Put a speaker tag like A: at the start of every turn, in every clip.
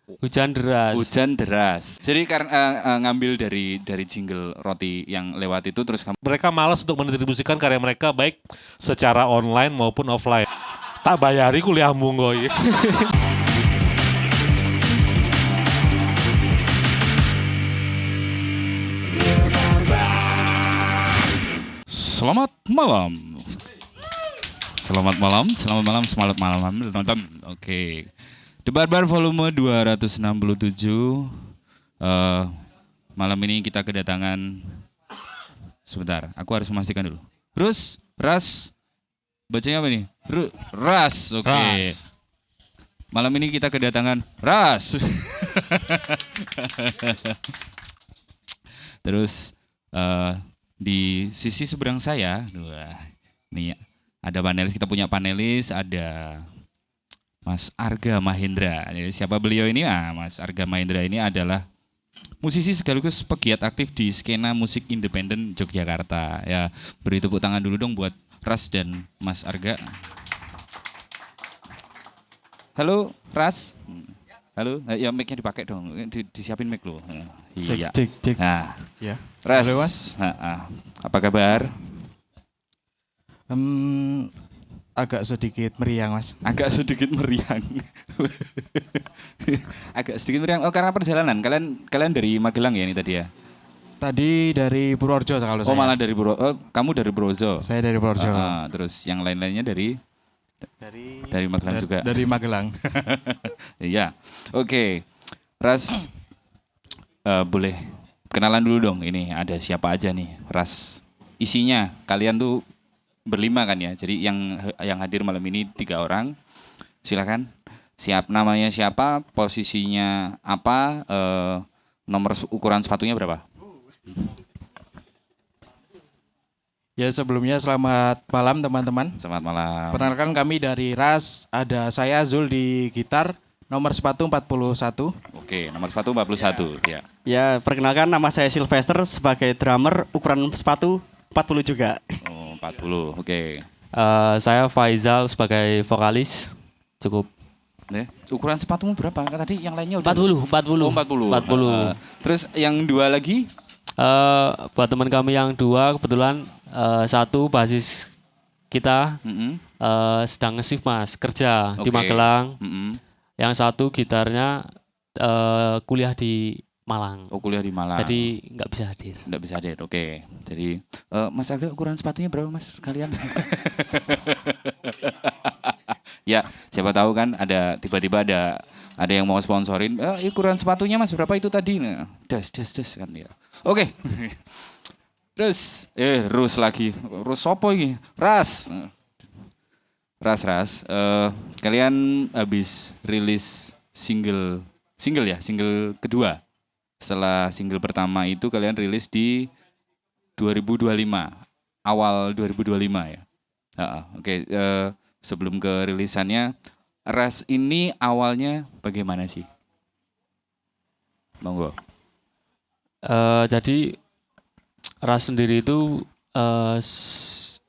A: Hujan deras.
B: Hujan deras. Jadi karena ngambil dari jingle roti yang lewat itu terus kamu.
C: Mereka malas untuk mendistribusikan karya mereka baik secara online maupun offline. Tak bayari kuliahmu ngoy.
B: Selamat malam. Selamat malam, selamat malam, selamat malam. Oke. The Barbar volume 267. Malam ini kita kedatangan. Sebentar, aku harus memastikan dulu. Ras. Bacanya apa nih? Ras. Oke.
C: Ras.
B: Malam ini kita kedatangan Ras. Terus di sisi seberang saya, nih ada panelis, kita punya panelis, ada Mas Arga Mahendra. Jadi siapa beliau ini? Mas Arga Mahendra ini adalah musisi sekaligus pegiat aktif di skena musik independen Yogyakarta. Ya, beri tepuk tangan dulu dong buat Ras dan Mas Arga. Halo, Ras. Halo, ya mic-nya dipakai dong, disiapin mic lo. Iya.
D: Cek.
B: Nah,
D: Ya.
B: Ras.
D: Halo, Mas.
B: Apa kabar?
D: Agak sedikit meriang, Mas.
B: Agak sedikit meriang. Agak sedikit meriang. Oh, karena perjalanan. Kalian dari Magelang ya ini tadi ya?
D: Tadi dari Purworejo kalau saya.
B: Oh, malah dari kamu dari Purworejo.
D: Saya dari Purworejo.
B: Terus yang lain-lainnya dari Magelang juga.
D: Dari Magelang.
B: Iya. Oke. Ras, boleh kenalan dulu dong. Ini ada siapa aja nih, Ras. Isinya kalian tuh berlima kan ya. Jadi yang hadir malam ini 3 orang. Silakan. Namanya siapa, posisinya apa, nomor ukuran sepatunya berapa?
D: Ya, sebelumnya selamat malam teman-teman.
B: Selamat malam.
D: Perkenalkan kami dari Ras, ada saya Zul di gitar, nomor sepatu 41.
B: Oke, nomor sepatu 41 ya.
E: Ya, perkenalkan nama saya Sylvester sebagai drummer, ukuran sepatu 40 juga.
B: Oh, 40. Oke.
A: Saya Faizal sebagai vokalis. Cukup.
B: Ukuran sepatumu berapa? Kan tadi yang lainnya udah
A: 40.
B: Oh, 40.
A: 40.
B: Terus yang 2 lagi?
A: Buat teman kami yang 2 kebetulan satu basis kita sedang nge-shift Mas, kerja di Magelang. Yang satu gitarnya kuliah di Malang.
B: Oh, kuliah di Malang.
A: Jadi nggak bisa hadir.
B: Nggak bisa hadir, oke. Jadi Mas Arga ukuran sepatunya berapa Mas kalian? Ya, siapa tahu kan tiba-tiba ada yang mau sponsorin. Ukuran sepatunya Mas berapa itu tadi? Nah, des kan ya. Oke. Terus Rus lagi. Rus sopo ini? Ras. Kalian habis rilis single ya, single kedua. Setelah single pertama itu kalian rilis di 2025, awal 2025 ya. Oke. Sebelum ke rilisannya, Ras ini awalnya bagaimana sih? Monggo.
A: Jadi Ras sendiri itu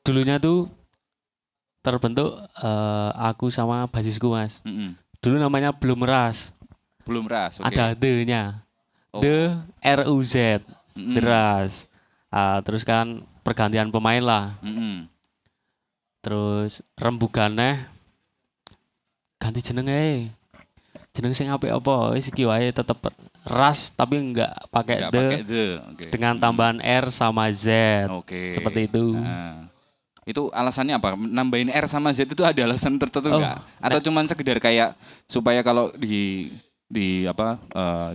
A: dulunya tuh terbentuk aku sama basisku Mas. Dulu namanya Belum Ras.
B: Belum Ras, oke.
A: Ada The-nya.
B: Oh.
A: The RUZ. Deras. Terus kan pergantian pemain lah. Terus rembugannya ganti jenenge. Jeneng sing apik apa? Wis iki wae tetep Ras tapi enggak pakai the.
B: Okay.
A: Dengan tambahan R sama Z.
B: Oke.
A: Seperti itu.
B: Itu alasannya apa? Nambahin R sama Z itu ada alasan tertentu enggak? Atau cuman sekedar kayak supaya kalau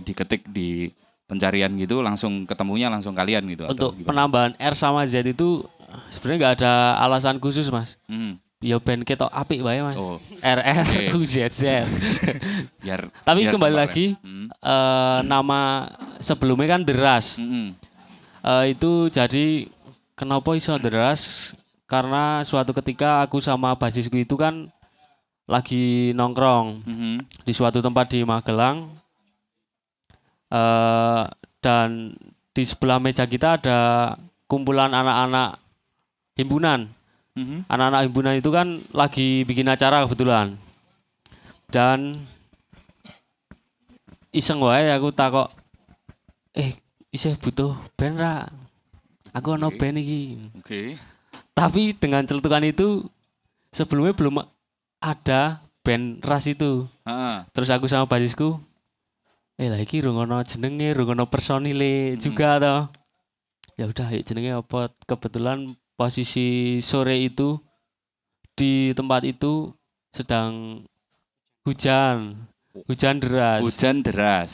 B: diketik di pencarian gitu langsung ketemunya langsung kalian gitu?
A: Untuk penambahan R sama Z itu sebenarnya nggak ada alasan khusus Mas. Ya band ketok apik bae Mas.
B: Oh.
A: RRUZZ. Tapi
B: biar
A: kembali lagi nama sebelumnya kan Deras. Itu jadi kenapa iso Deras? Karena suatu ketika aku sama basisku itu kan lagi nongkrong di suatu tempat di Magelang. Dan di sebelah meja kita ada kumpulan anak-anak himpunan. Anak-anak himpunan itu kan lagi bikin acara kebetulan. Dan iseng wae aku takok isih butuh band ra? Aku ono band iki.
B: Oke.
A: Tapi dengan celetukan itu sebelumnya belum ada band ras itu.
B: Heeh.
A: Terus aku sama basisku lah iki rungono jenenge, rungono personile juga toh. Ya udah yuk jenenge apa? Kebetulan posisi sore itu di tempat itu sedang hujan deras.
B: Hujan deras.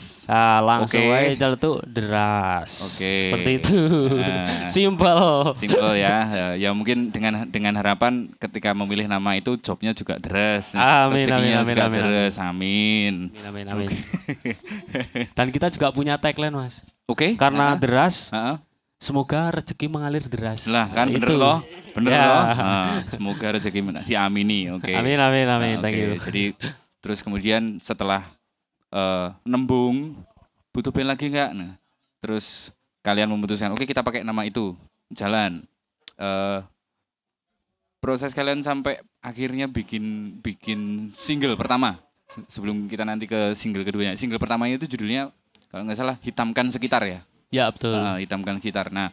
A: Langsung
B: Oke.
A: aja celetuk deras.
B: Oke.
A: Seperti itu.
B: Nah.
A: Simpel.
B: Simpel ya. Ya mungkin dengan harapan ketika memilih nama itu jobnya juga deras.
A: Amin,
B: Rezekinya
A: amin,
B: juga
A: amin,
B: deras. Amin.
A: Amin. Dan kita juga punya tagline, Mas.
B: Oke.
A: Karena deras,
B: Heeh.
A: semoga rezeki mengalir deras.
B: Lah kan
A: Nah,
B: bener
A: itu.
B: loh. Bener
A: Ya.
B: loh. Semoga rezeki diamini. Oke.
A: Amin.
B: Nah,
A: Thank
B: oke.
A: you.
B: Jadi terus kemudian setelah nembung butuh band lagi nggak? Nah, terus kalian memutuskan oke kita pakai nama itu jalan. Proses kalian sampai akhirnya bikin single pertama. Sebelum kita nanti ke single keduanya. Single pertamanya itu judulnya kalau nggak salah Hitamkan Sekitar ya.
A: Ya, betul.
B: Hitamkan Sekitar. Nah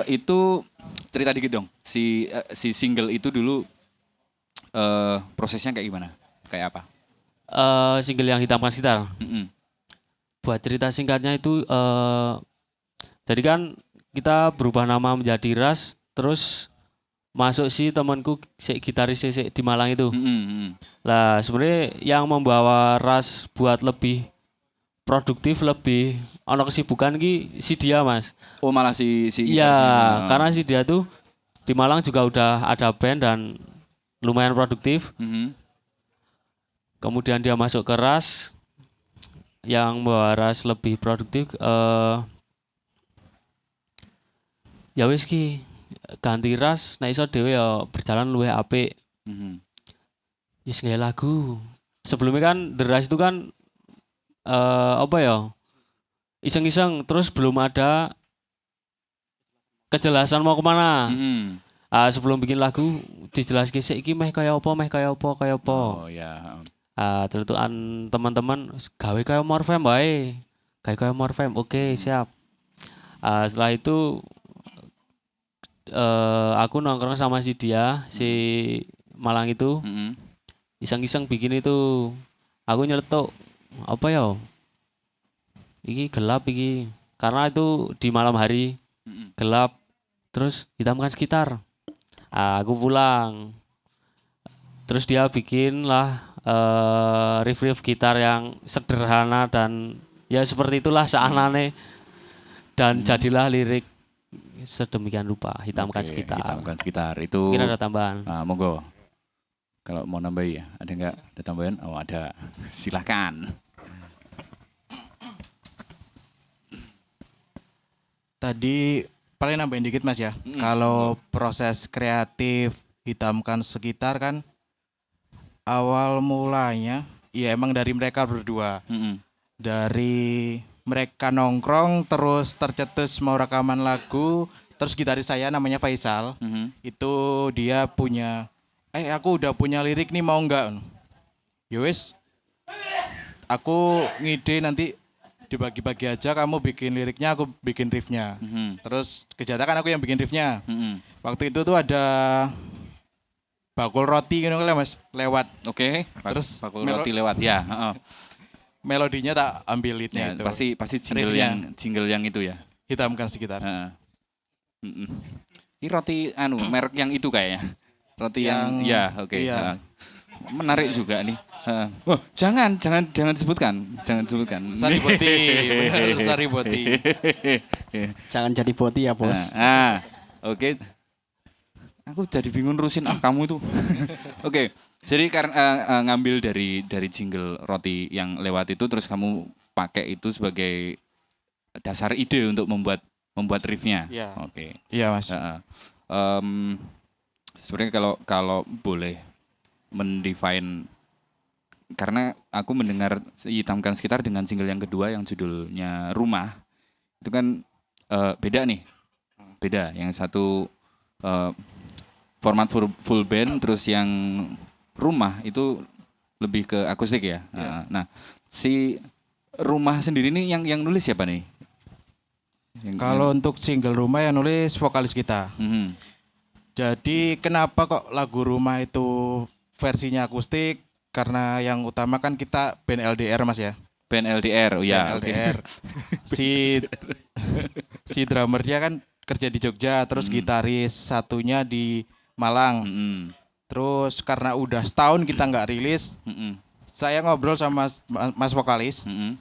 B: itu cerita dikit dong. Si single itu dulu prosesnya kayak gimana? Kayak apa?
A: Single yang Hitamkan Sekitar.
B: Mm-mm.
A: Buat cerita singkatnya itu jadi kan kita berubah nama menjadi Ras, terus masuk si temanku gitaris di Malang itu.
B: Mm-mm.
A: Lah sebenarnya yang membawa Ras buat lebih produktif, lebih ono kesibukan ki si dia, Mas.
B: Oh malah si
A: Iya, karena si dia tuh di Malang juga udah ada band dan lumayan produktif.
B: Mhm.
A: Kemudian dia masuk ke Ras yang membawa Ras lebih produktif. Ya wis ki ganti Ras, nek iso dhewe ya berjalan luwih apik.
B: Mhm.
A: Wis nggawe lagu. Sebelumnya kan The Ras itu kan apa ya? Iseng-iseng terus belum ada kejelasan mau kemana.
B: Mhm.
A: Sebelum bikin lagu dijelaske sik iki meh kaya apa.
B: Oh ya.
A: Telutukan teman-teman gawe kaya Morfem wae. Gawe kaya Morfem. Oke, siap. Setelah itu aku nongkrong sama si dia, si Malang itu,
B: Mhm.
A: iseng-iseng bikin itu. Aku nyeletuk apa ya? Iki gelap iki. Karena itu di malam hari,
B: Mhm.
A: gelap. Terus Hitamkan Sekitar. Aku pulang. Terus dia bikin lah riff-riff gitar yang sederhana dan ya seperti itulah seanane. Dan jadilah lirik sedemikian rupa Hitamkan
B: Oke,
A: Sekitar.
B: Hitamkan Sekitar itu.
A: Mungkin ada tambahan.
B: Monggo. Kalau mau nambah ya, ada nggak? Ada tambahan? Oh ada. Silakan.
D: Tadi paling nambahin dikit Mas ya. Kalau proses kreatif Hitamkan Sekitar kan awal mulanya ya emang dari mereka berdua.
B: Mhm.
D: Dari mereka nongkrong terus tercetus mau rekaman lagu, terus gitaris saya namanya Faisal.
B: Mhm.
D: Itu dia punya aku udah punya lirik nih mau enggak? Yowes. Aku ngide nanti dibagi-bagi aja, kamu bikin liriknya, aku bikin riffnya.
B: Mhm.
D: Terus kejadian aku yang bikin riffnya.
B: Mhm.
D: Waktu itu tuh ada bakul roti gitu kan Mas, lewat.
B: Oke.
D: Terus
B: Bakul roti lewat ya. Heeh.
D: Melodinya tak ambil leadnya
B: Ya,
D: itu.
B: pasti jingle
D: Riffnya.
B: jingle yang itu ya.
D: Hitamkan Sekitar.
B: Heeh. Mm-mm. Ini roti merek yang itu kayaknya. Roti yang ya, oke.
D: iya.
B: Heeh. Menarik juga nih. Heeh. Wah, jangan sebutkan. Jangan sebutkan.
D: Sariboti, benar Sariboti.
E: Jangan jadi boti ya bos.
B: Oke. Aku jadi bingung nerusin kamu itu. Oke. Jadi karena ngambil dari jingle roti yang lewat itu terus kamu pakai itu sebagai dasar ide untuk membuat riffnya.
D: Iya.
B: Oke.
D: Iya Mas.
B: Sebenarnya kalau boleh mendefine, karena aku mendengar Hitamkan Sekitar dengan single yang kedua yang judulnya Rumah itu kan beda nih, beda. Yang satu format full band, terus yang Rumah itu lebih ke akustik ya. Nah si Rumah sendiri nih yang nulis siapa nih?
D: Kalau untuk single Rumah yang nulis vokalis kita.
B: Mhm.
D: Jadi kenapa kok lagu Rumah itu versinya akustik? Karena yang utama kan kita band LDR Mas ya.
B: Band LDR, oh ya,
D: Band
B: oke.
D: LDR. Si drummernya kan kerja di Jogja, terus gitaris satunya di Malang.
B: Mhm.
D: Terus karena udah setahun kita nggak rilis,
B: Mhm.
D: saya ngobrol sama mas vokalis.
B: Mhm.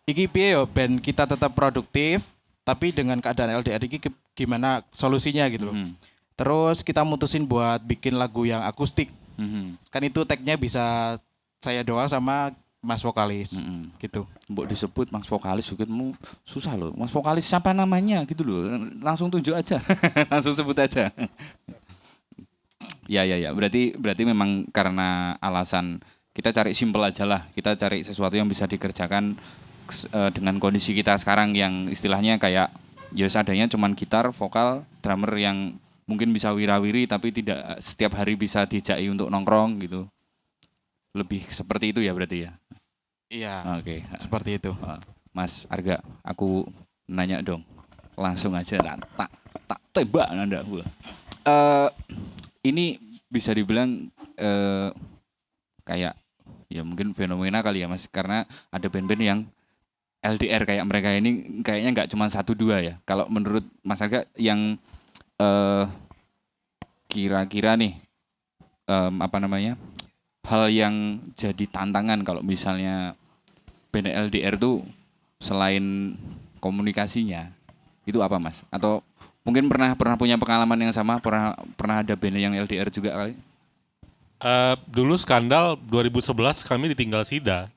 D: Iki piye yo band kita tetap produktif, tapi dengan keadaan LDR iki gimana solusinya gitu loh.
B: Mhm.
D: Terus kita mutusin buat bikin lagu yang akustik.
B: Mhm.
D: Kan itu tag-nya bisa saya doang sama mas vokalis
B: Mhm.
D: gitu.
B: Mbok disebut Mas Vokalis juga mau susah loh. Mas Vokalis siapa namanya gitu loh. Langsung tunjuk aja. Langsung sebut aja. Ya. Berarti memang karena alasan kita cari simple aja lah. Kita cari sesuatu yang bisa dikerjakan dengan kondisi kita sekarang yang istilahnya kayak ya seadanya cuman gitar, vokal, drummer yang mungkin bisa wirawiri tapi tidak setiap hari bisa dijai untuk nongkrong gitu. Lebih seperti itu ya berarti ya.
D: Iya,
B: Oke.
D: seperti itu.
B: Mas Arga, aku nanya dong. Langsung aja tak tembak Anda. Ini bisa dibilang kayak ya mungkin fenomena kali ya Mas, karena ada band-band yang LDR kayak mereka ini kayaknya nggak cuma 1-2 ya. Kalau menurut Mas Arga yang kira-kira nih apa namanya hal yang jadi tantangan kalau misalnya band LDR tuh selain komunikasinya itu apa Mas? Atau mungkin pernah punya pengalaman yang sama, pernah ada band yang LDR juga kali?
C: Dulu skandal 2011 kami ditinggal Sida.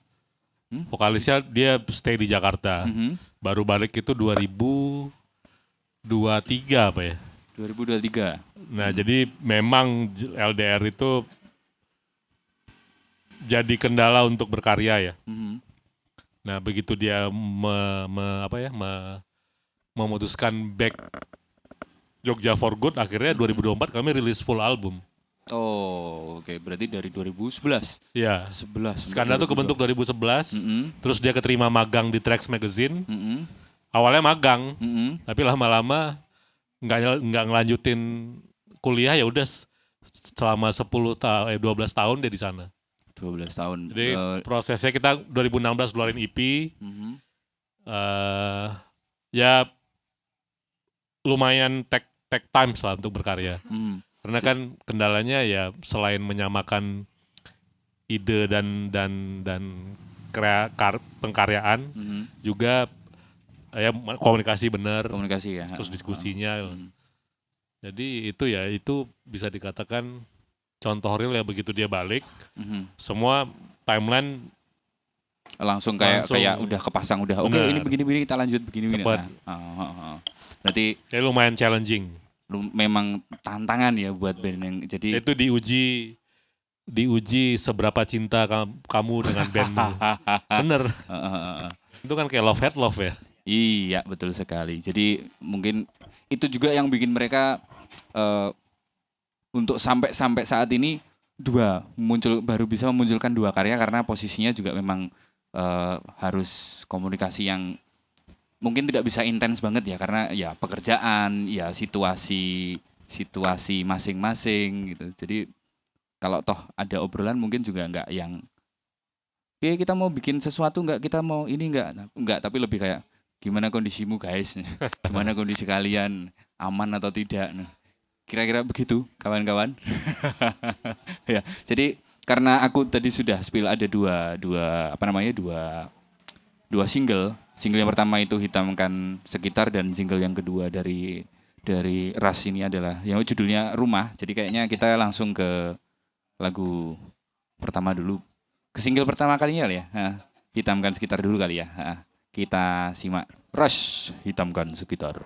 C: Vokalisnya dia stay di Jakarta. Baru balik itu 2023 apa ya?
B: 2023.
C: Nah jadi memang LDR itu jadi kendala untuk berkarya ya. Nah begitu dia memutuskan back Jogja for Good, akhirnya 2024 kami rilis full album.
B: Oh, oke. Berarti dari 2011.
C: Ya,
B: 11.
C: Skandal tuh kebentuk 2011, terus dia keterima magang di Trax Magazine. Awalnya magang, tapi lama-lama nggak ngelanjutin kuliah, ya udah selama 12 tahun dia di sana.
B: 12 tahun.
C: Jadi prosesnya kita 2016 keluarin EP. Ya lumayan take times lah untuk berkarya. Karena kan kendalanya ya selain menyamakan ide dan pengkaryaan, juga ya komunikasi benar,
B: komunikasi ya.
C: terus diskusinya. Jadi itu bisa dikatakan contoh real ya, begitu dia balik, semua timeline
B: langsung kayak udah kepasang udah. Oke, ini begini kita lanjut begini.
C: Cepet.
B: Berarti
C: ya lumayan challenging.
B: Memang tantangan ya buat band yang jadi
C: Itu diuji seberapa cinta kamu dengan bandmu. Bener. Itu kan kayak love hate love ya.
B: Iya, betul sekali. Jadi mungkin itu juga yang bikin mereka untuk sampai saat ini baru bisa memunculkan 2 karya karena posisinya juga memang harus komunikasi yang mungkin tidak bisa intens banget ya, karena ya pekerjaan, ya situasi masing-masing gitu. Jadi kalau toh ada obrolan mungkin juga enggak yang kita mau bikin sesuatu enggak, kita mau ini enggak, tapi lebih kayak gimana kondisimu guys, gimana kondisi kalian, aman atau tidak. Kira-kira begitu kawan-kawan. Ya, jadi karena aku tadi sudah spill ada dua single. Single yang pertama itu Hitamkan Sekitar, dan single yang kedua dari Ras ini adalah yang judulnya Rumah. Jadi kayaknya kita langsung ke lagu pertama dulu. Ke single pertama kalinya kali ya. Hitamkan Sekitar dulu kali ya. Kita simak Ras Hitamkan Sekitar.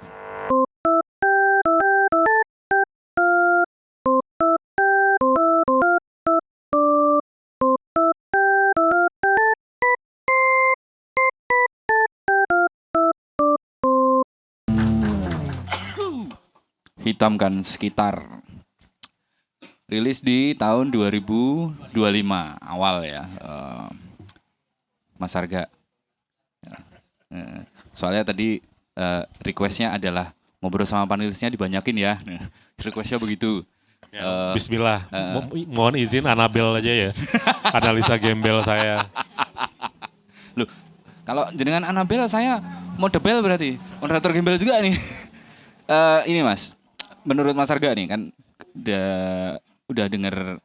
B: Hitamkan Sekitar. Rilis di tahun 2025 awal ya. Mas Arga. Soalnya tadi requestnya adalah ngobrol sama panelisnya dibanyakin ya. Requestnya begitu.
C: Bismillah. Mohon izin Anabel aja ya. Analisa gembel saya.
B: Loh, kalau jenengan Anabel saya mau debel berarti. Moderator gembel juga nih. Ini Mas, menurut Mas Arga nih kan udah denger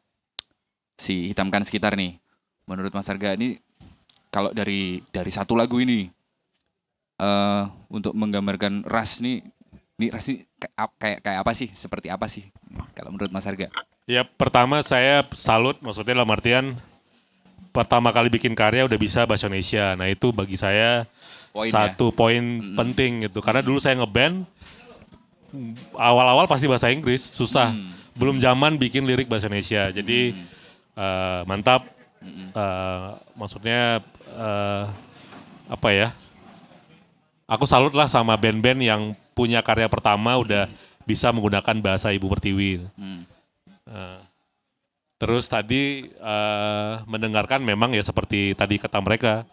B: si Hitamkan Sekitar nih. Menurut Mas Arga ini kalau dari satu lagu ini untuk menggambarkan Ras nih Ras ini kayak apa sih? Seperti apa sih? Kalau menurut Mas Arga?
C: Ya pertama saya salut, maksudnya dalam artian pertama kali bikin karya udah bisa bahasa Indonesia. Nah itu bagi saya satu poin penting gitu. Karena dulu saya ngeband, awal-awal pasti bahasa Inggris, susah. Belum zaman bikin lirik bahasa Indonesia. Jadi mantap. Maksudnya apa ya? Aku salut lah sama band-band yang punya karya pertama udah bisa menggunakan bahasa Ibu Pertiwi. Terus tadi mendengarkan memang ya seperti tadi kata mereka,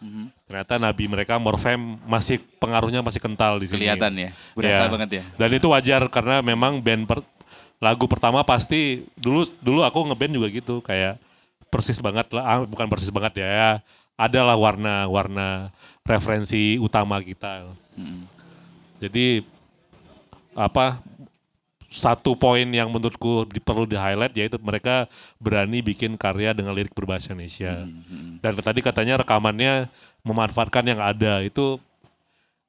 C: ternyata nabi mereka Morfem masih pengaruhnya masih kental di sini.
B: Kelihatan ya, berasa banget ya.
C: Dan itu wajar karena memang lagu pertama pasti dulu aku ngeband juga gitu kayak persis banget lah, bukan persis banget ya, adalah warna referensi utama kita. Jadi satu poin yang menurutku perlu di-highlight yaitu mereka berani bikin karya dengan lirik berbahasa Indonesia. Dan tadi katanya rekamannya memanfaatkan yang ada. Itu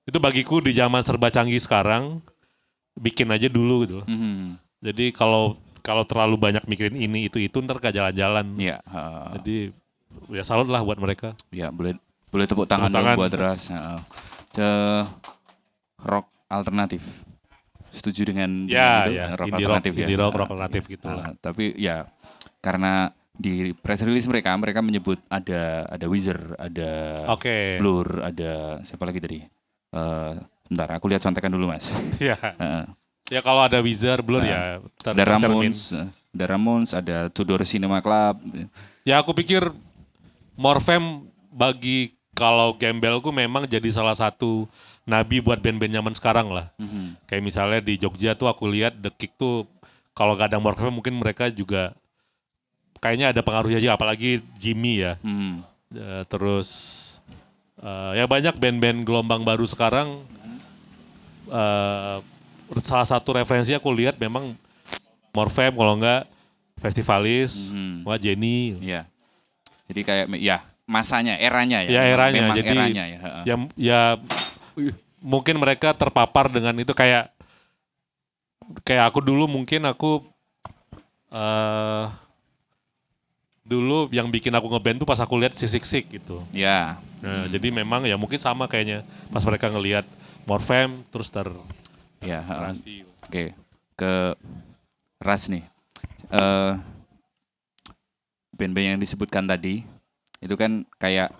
C: bagiku di zaman serba canggih sekarang bikin aja dulu gitu. Jadi kalau terlalu banyak mikirin ini itu ntar gak jalan-jalan.
B: Iya.
C: Jadi ya salut lah buat mereka.
B: Ya boleh tepuk tangan dong buat Ras. Rock alternatif. Setuju dengan rock alternatif ya.
C: Indie rock alternatif gitu lah.
B: Tapi ya karena di press release mereka menyebut ada Weezer, ada Blur, ada siapa lagi tadi? Bentar, aku lihat contekan dulu Mas.
C: Iya. Ya kalau ada Weezer, Blur ya.
B: Ada Ramones, ada Tudor Cinema Club.
C: Ya aku pikir Morfem bagi kalau gembelku memang jadi salah satu nabi buat band-band zaman sekarang lah. Kayak misalnya di Jogja tuh aku lihat The Kick tuh kalau gak ada Morfem mungkin mereka juga kayaknya ada pengaruhnya aja, apalagi Jimmy ya. Terus ya banyak band-band gelombang baru sekarang. Salah satu referensi aku lihat memang Morfem kalau enggak Festivalis, Jenny.
B: Iya. Jadi kayak masanya, eranya ya.
C: Ya eranya.
B: Memang
C: jadi
B: eranya
C: ya mungkin mereka terpapar dengan itu kayak aku dulu mungkin aku dulu yang bikin aku ngeband tuh pas aku lihat si Sik gitu.
B: Ya.
C: Nah, jadi memang ya mungkin sama kayaknya pas mereka ngelihat Morfem terus
B: Oke. Ke Ras nih. Band-band yang disebutkan tadi itu kan kayak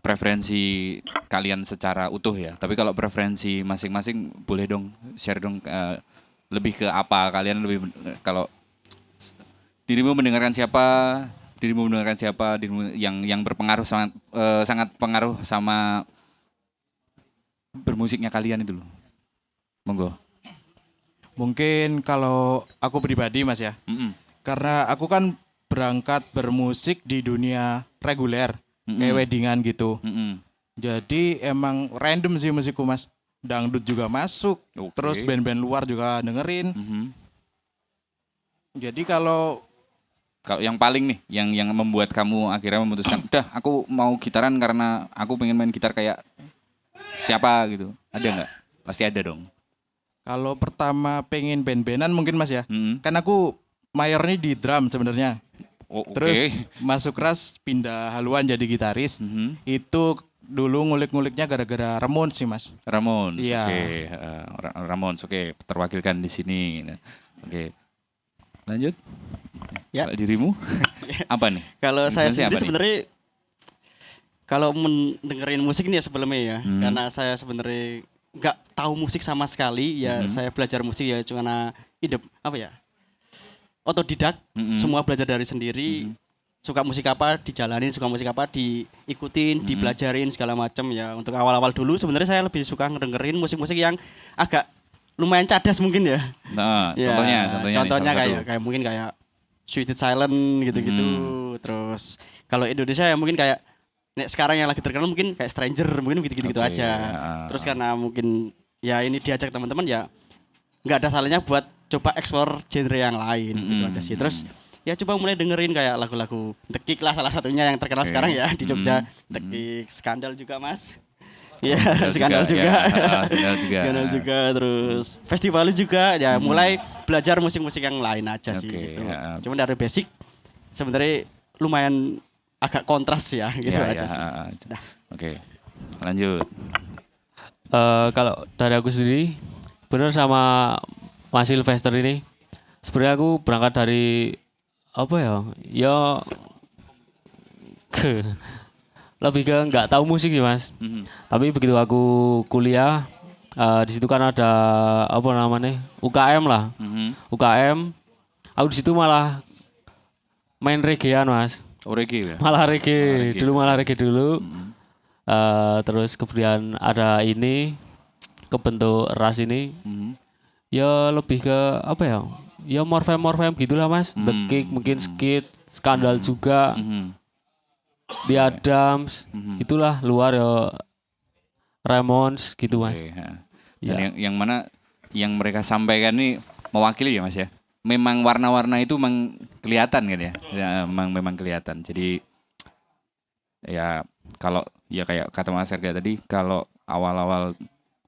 B: preferensi kalian secara utuh ya. Tapi kalau preferensi masing-masing boleh dong share dong lebih ke apa kalian lebih kalau dirimu mendengarkan siapa dirimu yang berpengaruh sangat pengaruh sama bermusiknya kalian itu loh. Monggo.
D: Mungkin kalau aku pribadi Mas ya. Karena aku kan berangkat bermusik di dunia reguler, kayak weddingan gitu. Jadi emang random sih musikku Mas. Dangdut juga masuk, terus band-band luar juga dengerin. Jadi kalau
B: yang paling nih, yang membuat kamu akhirnya memutuskan, udah aku mau gitaran karena aku pengen main gitar kayak siapa gitu. Ada nggak? Pasti ada dong.
D: kalau pertama pengen band-bandan mungkin Mas ya. Kan aku mayornya di drum sebenarnya. Terus masuk Ras pindah haluan jadi gitaris. Itu dulu ngulik-nguliknya gara-gara Ramones sih Mas.
B: Ramones,
D: iya.
B: Ramones, terwakilkan di sini. Lanjut.
E: Ya.
B: Kalau dirimu apa nih?
E: Kalau saya
B: Influence-nya
E: sendiri
B: apa nih?
E: sebenarnya kalau mendengerin musik nih ya sebelumnya ya, karena saya sebenarnya nggak tahu musik sama sekali ya, saya belajar musik ya cuma otodidak, semua belajar dari sendiri. suka musik apa dijalanin, suka musik apa diikutin, dipelajarin segala macam ya. Untuk awal-awal dulu sebenarnya saya lebih suka ngedengerin musik-musik yang agak lumayan cadas mungkin ya.
B: Nah,
E: Ya,
B: contohnya nih,
E: contohnya
B: salah satu.
E: kayak mungkin kayak Sweet Silent gitu-gitu. Terus kalau Indonesia ya mungkin kayak sekarang yang lagi terkenal mungkin kayak Stranger, mungkin gitu-gitu
B: Oke,
E: aja. Terus karena mungkin ya ini diajak teman-teman ya nggak ada salahnya buat coba explore genre yang lain gitu aja sih. Terus ya coba mulai dengerin kayak lagu-lagu The Kick lah salah satunya yang terkenal sekarang ya di Jogja. The Kick, Skandal juga Mas. Iya, Skandal juga.
B: Skandal juga.
E: Skandal juga, terus festival juga ya mulai belajar musik-musik yang lain aja sih
B: Oke,
E: gitu.
B: ya.
E: Cuman dari basic sebenarnya lumayan agak kontras ya gitu
B: Ya,
E: aja
B: ya,
E: sih.
B: Oke, lanjut.
A: Kalau dari aku sendiri, bener sama Mas Sylvester ini. Sebenarnya aku berangkat dari apa ya? Ya ke lebih ke nggak tahu musik sih Mas. Tapi begitu aku kuliah, di situ kan ada apa namanya UKM lah. UKM, aku di situ malah main reggaean Mas.
B: Oh, reggae ya?
A: Malah reggae, malah reggae dulu. Terus kemudian ada ini kebentuk ras ini. Ya lebih ke apa ya? Ya morfem gitulah Mas. The Kick mungkin Skid, Skandal juga. The Adams, itulah luar ya Ramones gitu Mas.
B: Oke, ya.
A: Ya.
B: Dan yang mana yang mereka sampaikan ini mewakili ya Mas ya. Memang warna-warna itu memang kelihatan kan ya. Ya memang kelihatan. Jadi ya kalau ya kayak kata Mas Erga tadi, kalau awal-awal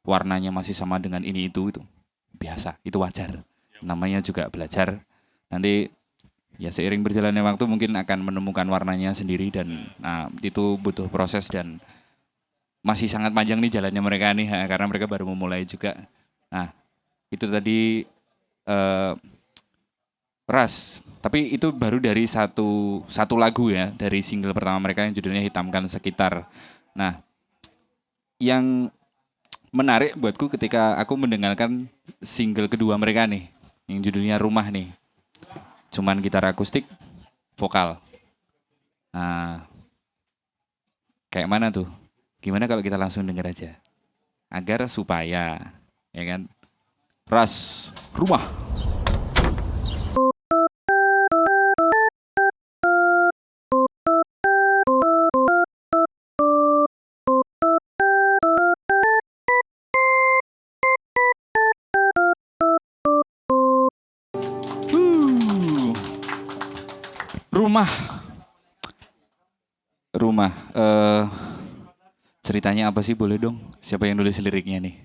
B: warnanya masih sama dengan ini itu biasa, itu wajar. Namanya juga belajar. Nanti ya seiring berjalannya waktu mungkin akan menemukan warnanya sendiri dan itu butuh proses dan masih sangat panjang nih jalannya mereka nih karena mereka baru memulai juga. Nah, itu tadi Ras, tapi itu baru dari satu lagu ya, dari single pertama mereka yang judulnya Hitamkan Sekitar. Nah, yang menarik buatku ketika aku mendengarkan single kedua mereka nih, yang judulnya Rumah nih. Cuman gitar akustik, vokal. Nah, kayak mana tuh? Gimana kalau kita langsung denger aja? Agar supaya, ya kan? Ras, Rumah. Rumah. Ceritanya apa sih, boleh dong? Siapa yang nulis liriknya nih?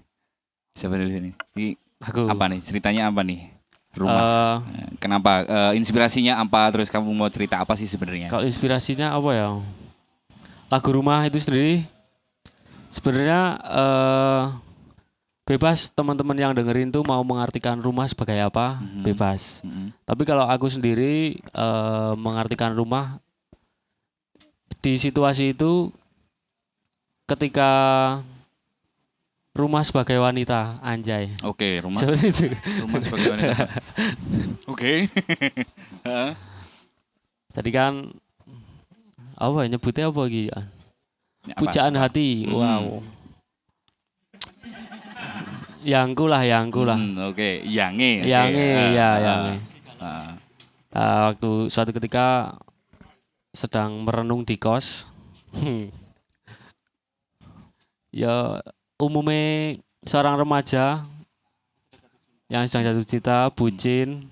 B: Siapa yang nulis ini? Ini
A: Aku.
B: apa nih? Ceritanya apa nih? Rumah.
A: Eh,
B: Kenapa? Inspirasinya apa? Terus kamu mau cerita apa sih sebenarnya?
A: Kalau inspirasinya apa ya? Lagu Rumah itu sendiri sebenarnya bebas teman-teman yang dengerin tuh mau mengartikan rumah sebagai apa, bebas. Tapi kalau aku sendiri mengartikan rumah di situasi itu ketika rumah sebagai wanita, anjay.
B: Oke, rumah.
A: Seperti itu.
B: Rumah sebagai wanita. Oke.
A: Tadi kan apa ya, nyebutnya apa lagi ya?
B: Ini apa?
A: Pujaan hati. Wow. Yangku lah.
B: Oke, Yange.
A: Yange, ya Yange.
B: Ah.
A: Waktu suatu ketika sedang merenung di kos. Ya umumnya seorang remaja yang sedang jatuh cinta, bucin,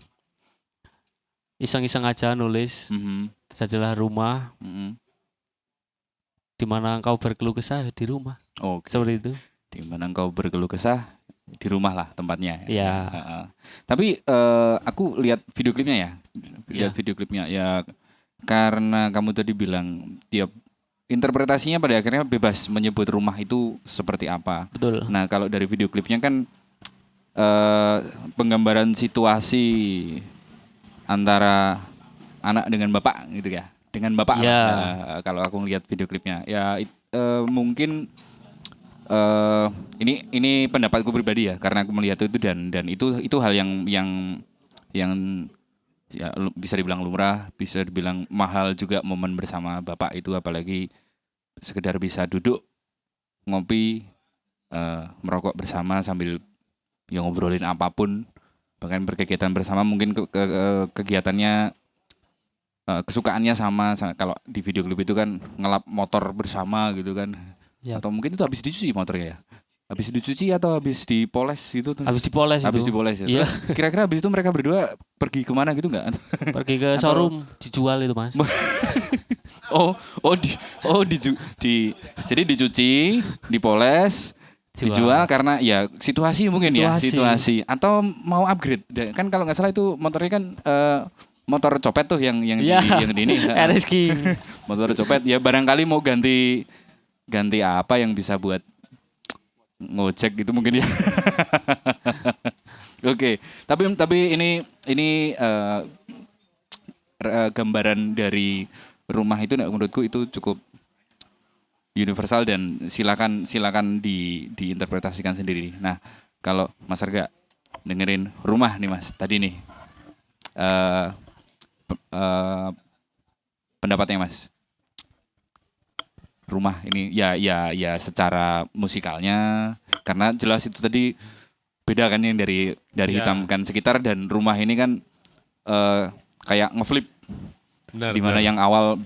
A: iseng-iseng aja nulis, jadilah rumah, di mana engkau berkeluh kesah di rumah.
B: Oke.
A: Seperti itu.
B: Di mana engkau berkeluh kesah, di rumah lah tempatnya.
A: Iya.
B: Tapi aku lihat video klipnya ya. Lihat video klipnya ya, karena kamu tadi bilang tiap interpretasinya pada akhirnya bebas menyebut rumah itu seperti apa.
A: Betul.
B: Nah, kalau dari video klipnya kan penggambaran situasi antara anak dengan bapak gitu ya. Dengan bapak
A: Ya.
B: lah, kalau aku ngelihat video klipnya. Ya mungkin ini pendapatku pribadi ya, karena aku melihat itu dan itu hal yang ya bisa dibilang lumrah, bisa dibilang mahal juga momen bersama bapak itu, apalagi sekedar bisa duduk ngopi, merokok bersama sambil ya ngobrolin apapun, bahkan berkegiatan bersama, mungkin kegiatannya kesukaannya sama. Kalau di video klip itu kan ngelap motor bersama gitu kan.
A: Yap.
B: Atau mungkin itu habis dicuci motornya ya. Habis dicuci atau habis dipoles gitu terus.
A: Habis dipoles
B: Habis
A: itu.
B: dipoles ya.
A: Iya.
B: Terus kira-kira habis itu mereka berdua pergi kemana gitu nggak?
A: Pergi ke
B: Atau-
A: showroom dijual itu, Mas.
B: Jadi dicuci, dipoles, dijual karena ya situasi mungkin situasi atau mau upgrade. Kan kalau nggak salah itu motornya kan motor copet tuh yang
A: Iya.
B: yang di ini.
A: RS King.
B: Motor copet ya, barangkali mau ganti apa yang bisa buat ngojek gitu mungkin ya. Oke, tapi ini gambaran dari rumah itu menurutku itu cukup universal dan silakan diinterpretasikan sendiri. Nah, kalau Mas Arga dengerin rumah nih Mas tadi nih, pendapatnya Mas, rumah ini ya secara musikalnya, karena jelas itu tadi beda kan yang dari hitamkan sekitar, dan rumah ini kan kayak ngeflip, dimana yang awal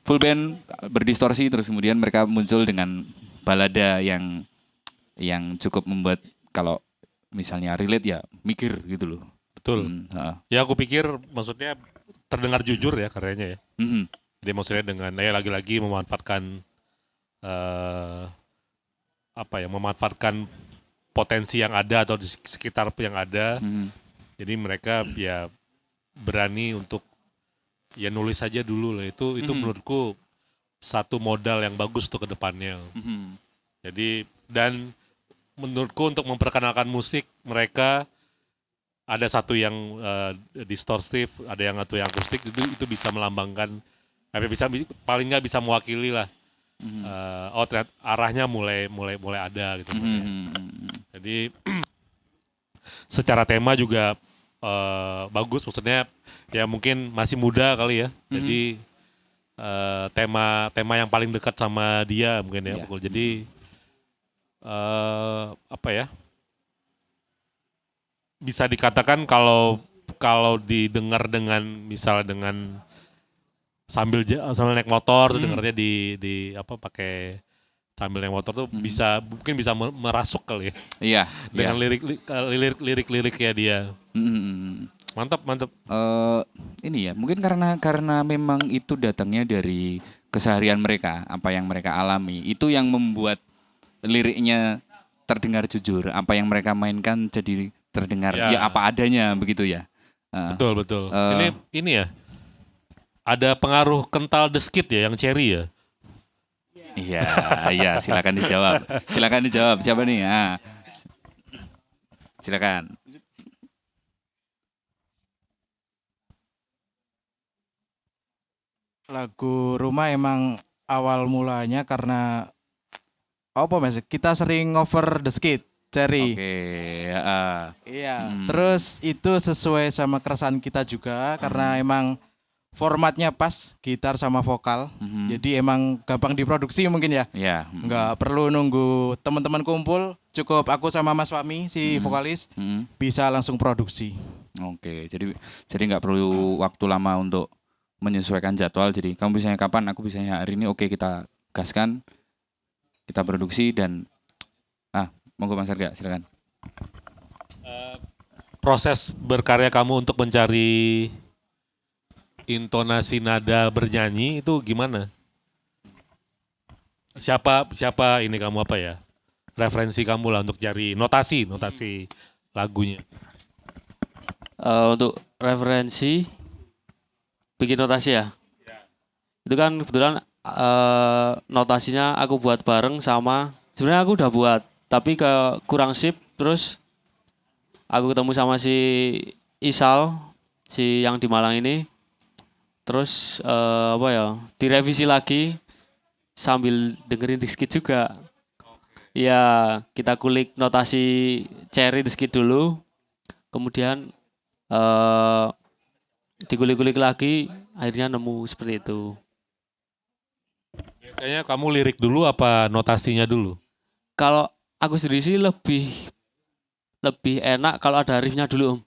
B: full band berdistorsi, terus kemudian mereka muncul dengan balada yang cukup membuat kalau misalnya relate ya mikir gitu loh.
C: Betul. Ya aku pikir maksudnya terdengar jujur ya karyanya ya. Jadi maksudnya dengan lagi-lagi memanfaatkan memanfaatkan potensi yang ada atau di sekitar yang ada. Jadi mereka ya berani untuk ya nulis saja dulu lah. Itu menurutku satu modal yang bagus untuk kedepannya. Jadi dan menurutku untuk memperkenalkan musik mereka ada satu yang distorsif, ada yang satu yang akustik, itu bisa melambangkan, paling nggak bisa mewakili lah. Ternyata arahnya mulai ada gitu. Jadi secara tema juga bagus, maksudnya ya mungkin masih muda kali ya. Jadi tema yang paling dekat sama dia mungkin ya. Jadi bisa dikatakan kalau didengar dengan misalnya dengan sambil naik motor tuh dengarnya di pakai sambil naik motor tuh mungkin bisa merasuk kali ya.
B: Iya.
C: Dengan lirik-liriknya dia. Mantap.
B: Ini ya mungkin karena memang itu datangnya dari keseharian mereka, apa yang mereka alami, itu yang membuat liriknya terdengar jujur, apa yang mereka mainkan jadi terdengar ya apa adanya begitu ya.
C: Betul. Ini ya ada pengaruh kental The Skid ya yang Cherry ya.
B: Iya, silakan dijawab. Siapa nih? Silakan.
D: Lagu Rumah emang awal mulanya karena Mas? Kita sering cover The Skid, Cherry.
B: Oke,
D: Iya. Terus itu sesuai sama keresahan kita juga karena emang formatnya pas, gitar sama vokal. Jadi emang gampang diproduksi mungkin ya.
B: Iya.
D: Nggak perlu nunggu teman-teman kumpul, cukup aku sama Mas Fahmi si vokalis bisa langsung produksi.
B: Oke, jadi nggak perlu waktu lama untuk menyesuaikan jadwal. Jadi kamu bisanya kapan, aku bisanya hari ini. Oke, kita gaskan, kita produksi dan monggo Mas Arga, silakan.
C: Proses berkarya kamu untuk mencari intonasi nada bernyanyi itu gimana? Siapa ini kamu referensi kamu lah untuk cari notasi lagunya?
A: Untuk referensi bikin notasi ya. Itu kan kebetulan notasinya aku buat bareng sama, sebenarnya aku udah buat tapi kurang sip, terus aku ketemu sama si Isal, si yang di Malang ini, terus direvisi lagi sambil dengerin The Skid juga. Ya kita kulik notasi Cherry The Skid dulu, kemudian dikulik-kulik lagi akhirnya nemu seperti itu.
C: Biasanya kamu lirik dulu apa notasinya dulu?
A: Kalau aku sendiri sih lebih enak kalau ada riffnya dulu Om.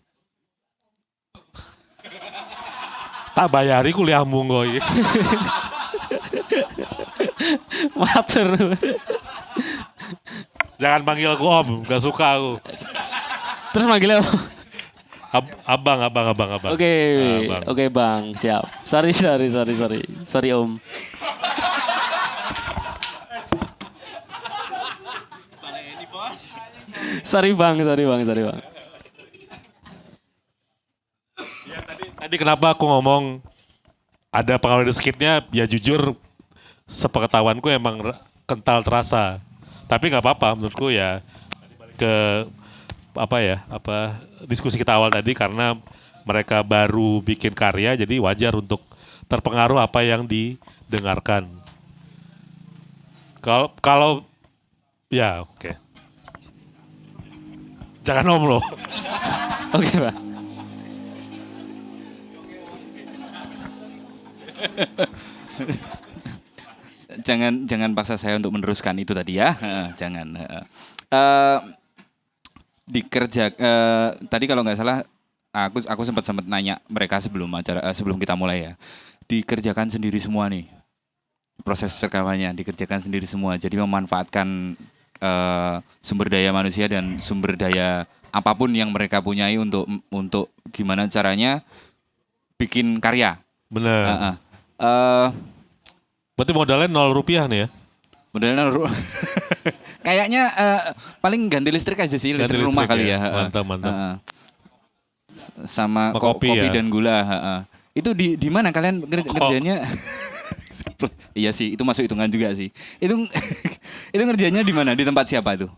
C: Tak bayari kuliahmu ngoy.
A: Mater.
C: Jangan panggil aku Om, gak suka aku.
A: Terus manggilnya apa?
C: Abang.
A: Oke,
C: Abang.
A: oke Bang, siap. Sorry Om. Sorry bang.
C: Tadi kenapa aku ngomong ada pengalaman di skitnya, ya jujur sepengetahuanku emang kental terasa. Tapi nggak apa-apa menurutku ya, ke diskusi kita awal tadi karena mereka baru bikin karya jadi wajar untuk terpengaruh apa yang didengarkan. Kalau ya oke. Jangan Om loh.
A: Oke Bang.
B: Jangan paksa saya untuk meneruskan itu tadi ya. Jangan. Tadi kalau nggak salah aku sempat nanya mereka sebelum kita mulai ya. Dikerjakan sendiri semua nih. Proses rekamannya dikerjakan sendiri semua. Jadi memanfaatkan sumber daya manusia dan sumber daya apapun yang mereka punyai untuk gimana caranya bikin karya.
C: Bener. Berarti modalnya 0 rupiah nih ya?
B: Modalnya kayaknya paling ganti listrik aja sih, listrik rumah kali ya.
C: Mantap.
B: Sama kopi
C: ya?
B: dan gula. Itu di mana kalian kerjanya? Iya sih, itu masuk hitungan juga sih. Itu ngerjainnya di mana? Di tempat siapa tuh?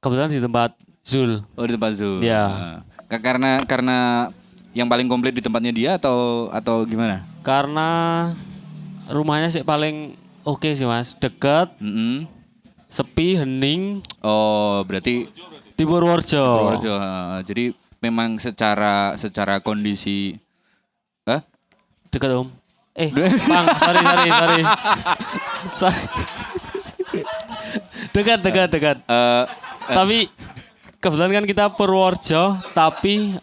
A: Kebetulan di tempat Zul.
B: Oh, di tempat Zul.
A: Ya.
B: Karena yang paling komplit di tempatnya dia atau gimana?
A: Karena rumahnya sih paling oke sih Mas, dekat, sepi, hening.
B: Oh, berarti
A: Di Purworejo.
B: Jadi memang secara kondisi
A: Dekat Om. Bang, sorry. Sorry. Dekat. Tapi kebetulan kan kita Purworejo, tapi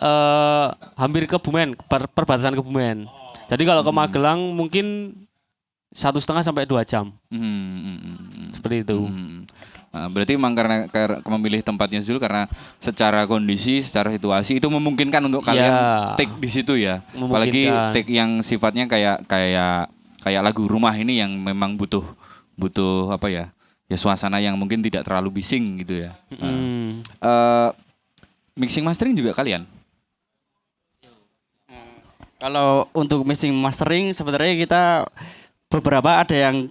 A: hampir Kebumen, perbatasan Kebumen. Jadi kalau ke Magelang mungkin 1,5 sampai 2 jam. Seperti itu.
B: Berarti memang karena memilih tempatnya Zul karena secara kondisi, secara situasi itu memungkinkan untuk kalian take di situ ya. Apalagi take yang sifatnya kayak lagu rumah ini yang memang butuh apa ya? Ya suasana yang mungkin tidak terlalu bising gitu ya. Mixing mastering juga kalian?
E: Kalau untuk mixing mastering sebenarnya kita beberapa ada yang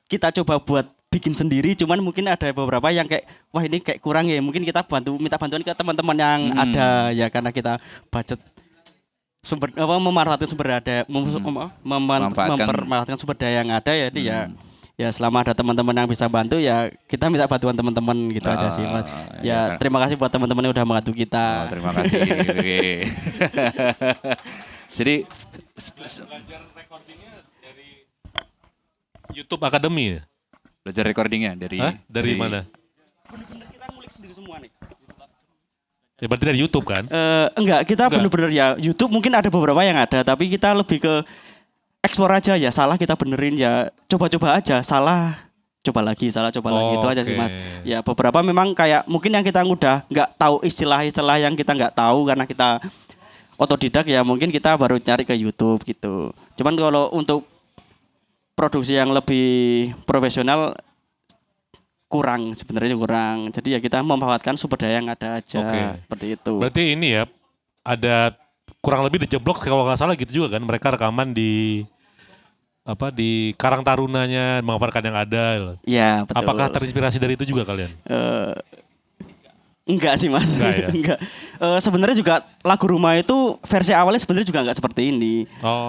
E: kita coba buat bikin sendiri, cuman mungkin ada beberapa yang kayak wah ini kayak kurang ya, mungkin kita minta bantuan ke teman-teman yang ada ya, karena kita budget memanfaatkan sumber daya memanfaatkan sumber daya yang ada ya, ya selama ada teman-teman yang bisa bantu ya kita minta bantuan teman-teman gitu aja sih Mas. Ya terima kasih buat teman-teman yang udah membantu kita.
B: Terima kasih. Jadi
C: belajar recordingnya dari YouTube Academy ya?
B: Belajar recordingnya dari
C: mana?
E: Bener-bener kita ngulik sendiri semua nih.
C: Ya berarti dari YouTube kan?
E: Enggak, kita bener-bener ya YouTube mungkin ada beberapa yang ada, tapi kita lebih ke explore aja ya, salah kita benerin ya, coba-coba aja, salah coba lagi itu aja sih Mas. Ya beberapa memang kayak mungkin yang kita udah nggak tahu istilah-istilah yang kita nggak tahu karena kita otodidak ya, mungkin kita baru cari ke YouTube gitu. Cuman kalau untuk produksi yang lebih profesional sebenarnya kurang. Jadi ya kita memanfaatkan sumber daya yang ada aja. Seperti itu.
C: Berarti ini ya ada kurang lebih dijeblok kalau nggak salah gitu juga kan, mereka rekaman di Karang Tarunanya, mengaparkan yang ada.
E: Iya, betul.
C: Apakah terinspirasi dari itu juga kalian?
E: Enggak sih Mas.
C: Enggak ya?
E: Enggak. Sebenarnya juga lagu rumah itu versi awalnya sebenarnya juga enggak seperti ini.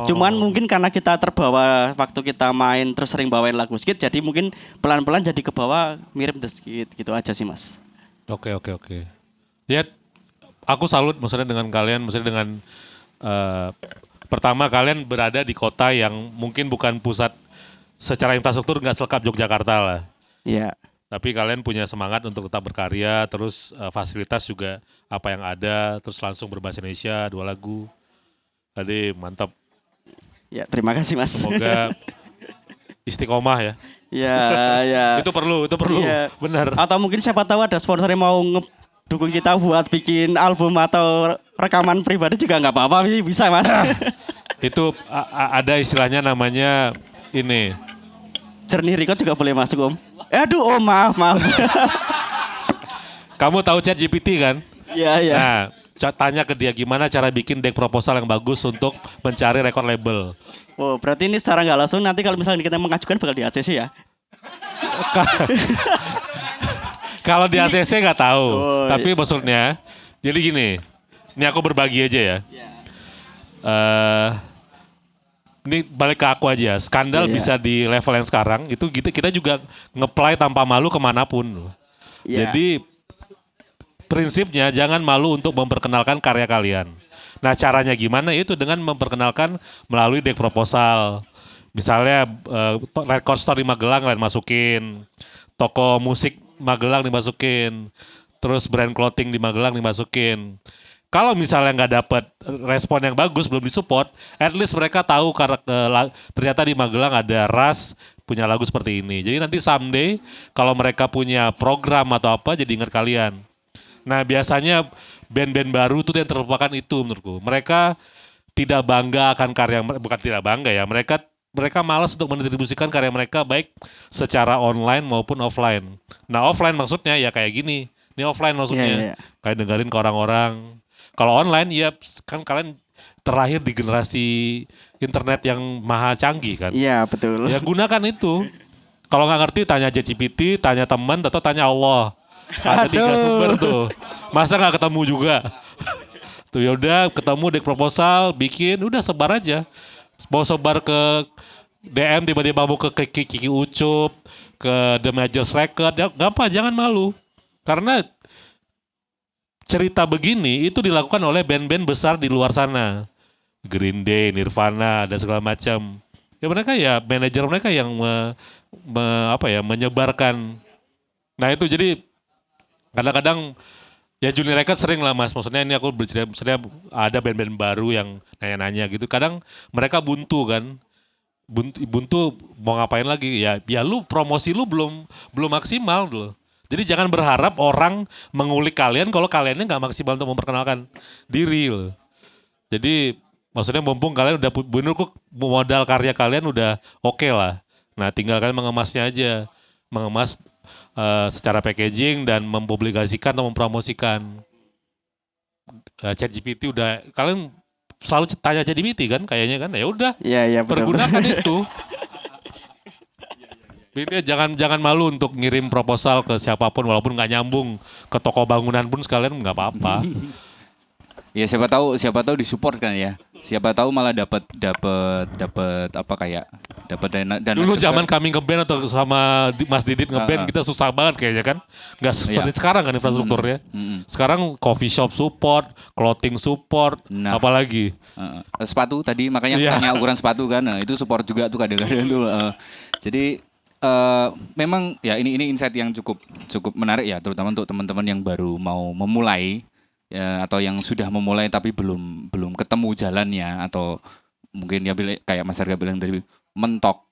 E: Cuman mungkin karena kita terbawa waktu kita main terus sering bawain lagu skit, jadi mungkin pelan-pelan jadi ke bawah mirip The Skit gitu aja sih Mas.
C: Oke. Ya aku salut maksudnya dengan kalian, maksudnya dengan pertama kalian berada di kota yang mungkin bukan pusat secara infrastruktur nggak selengkap Yogyakarta lah.
E: Iya.
C: Tapi kalian punya semangat untuk tetap berkarya, terus fasilitas juga apa yang ada, terus langsung berbahasa Indonesia 2 lagu. Tadi mantap.
E: Ya, terima kasih Mas.
C: Semoga istiqomah ya.
E: Ya, ya.
C: Itu perlu,
E: Iya.
C: benar.
E: Atau mungkin siapa tahu ada sponsor yang mau ngedukung kita buat bikin album atau rekaman pribadi juga nggak apa-apa, bisa Mas.
C: Itu ada istilahnya namanya ini.
E: Jernih Record juga boleh masuk Om. Aduh Om, maaf.
C: Kamu tahu ChatGPT kan?
E: Iya, iya.
C: Nah, tanya ke dia gimana cara bikin deck proposal yang bagus untuk mencari record label.
E: Oh, berarti ini secara nggak langsung nanti kalau misalnya kita mengajukan bakal di ACC ya?
C: Kalau di ACC nggak tahu,
E: Oh,
C: tapi maksudnya, jadi gini, ini aku berbagi aja ya. Ini balik ke aku aja, skandal
E: Iya.
C: bisa di level yang sekarang, itu kita juga nge-play tanpa malu kemanapun.
E: Iya.
C: Jadi prinsipnya jangan malu untuk memperkenalkan karya kalian. Nah caranya gimana itu dengan memperkenalkan melalui deck proposal. Misalnya record store di Magelang kalian masukin, toko musik Magelang dimasukin, terus brand clothing di Magelang dimasukin. Kalau misalnya nggak dapat respon yang bagus, belum disupport, at least mereka tahu karena ternyata di Magelang ada Ras punya lagu seperti ini. Jadi nanti someday kalau mereka punya program atau apa, jadi ingat kalian. Nah biasanya band-band baru tuh yang terlupakan itu menurutku. Mereka tidak bangga akan karya, bukan tidak bangga ya, mereka malas untuk mendistribusikan karya mereka baik secara online maupun offline. Nah offline maksudnya ya kayak gini, ini offline maksudnya,
E: Iya.
C: kayak dengerin ke orang-orang. Kalau online ya kan kalian terlahir di generasi internet yang maha canggih kan.
E: Iya, betul.
C: Ya gunakan itu. Kalau nggak ngerti tanya ChatGPT, tanya teman atau tanya Allah. Ada 3 sumber tuh. Masa nggak ketemu juga? Tuh yaudah ketemu deck proposal, bikin, udah sebar aja. Mau sebar ke DM tiba-tiba mau ke Kiki Ucup, ke The Majors Record, ya nggak apa, jangan malu. Karena cerita begini itu dilakukan oleh band-band besar di luar sana. Green Day, Nirvana, dan segala macam. Ya mereka ya, manajer mereka yang menyebarkan. Nah itu jadi kadang-kadang ya Junior Record sering lah Mas. Maksudnya ini aku bercerita, maksudnya ada band-band baru yang nanya-nanya gitu. Kadang mereka buntu kan. Buntu mau ngapain lagi ya lu promosi lu belum maksimal dulu. Jadi jangan berharap orang mengulik kalian kalau kaliannya nggak maksimal untuk memperkenalkan diri loh. Jadi maksudnya mumpung kalian udah modal karya kalian udah oke lah. Nah tinggal kalian mengemasnya aja, mengemas secara packaging dan mempublikasikan atau mempromosikan. ChatGPT udah kalian selalu tanya ChatGPT kan kayaknya kan, ya udah
E: Iya, betul.
C: pergunakan itu. Intinya jangan malu untuk ngirim proposal ke siapapun walaupun nggak nyambung ke toko bangunan pun sekalian nggak apa-apa.
B: Ya siapa tahu disupport kan ya. Siapa tahu malah dapat apa kayak dapat dana.
C: Dulu zaman kami ngeband atau sama Mas Didit ngeband kita susah banget kayaknya kan. Nggak seperti sekarang kan infrastrukturnya. Sekarang coffee shop support, clothing support, apalagi.
B: Sepatu tadi makanya aku tanya ukuran sepatu kan. Nah, itu support juga tuh kadang-kadang tuh. Jadi memang ya ini insight yang cukup menarik ya, terutama untuk teman-teman yang baru mau memulai ya, atau yang sudah memulai tapi belum ketemu jalannya, atau mungkin ya kayak Mas Harga bilang tadi mentok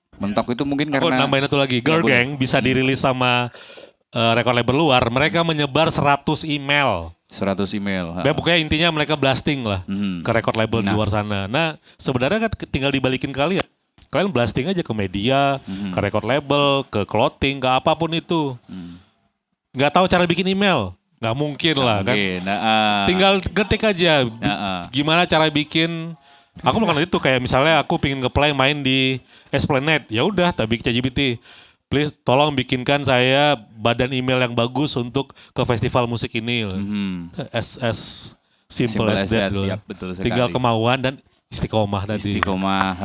B: itu mungkin
C: Aku
B: karena
C: nambahin satu lagi, Girl Gang bisa dirilis sama record label luar, mereka menyebar 100 email.
B: 100 email.
C: Ya, pokoknya intinya mereka blasting lah ke record label di luar sana. Nah sebenarnya kan tinggal dibalikin kalian blasting aja ke media, ke record label, ke clothing, ke apapun itu. Nggak tahu cara bikin email, nggak mungkin lah kan. Tinggal ketik aja gimana cara bikin. Aku melakukan itu kayak misalnya aku pingin nge-play main di Esplanade, ya udah tak bikin ChatGPT. Please tolong bikinkan saya badan email yang bagus untuk ke festival musik ini. As simple as that.
B: Yep, betul sekali.
C: Tinggal kemauan dan istiqomah tadi.
B: Istiqomah,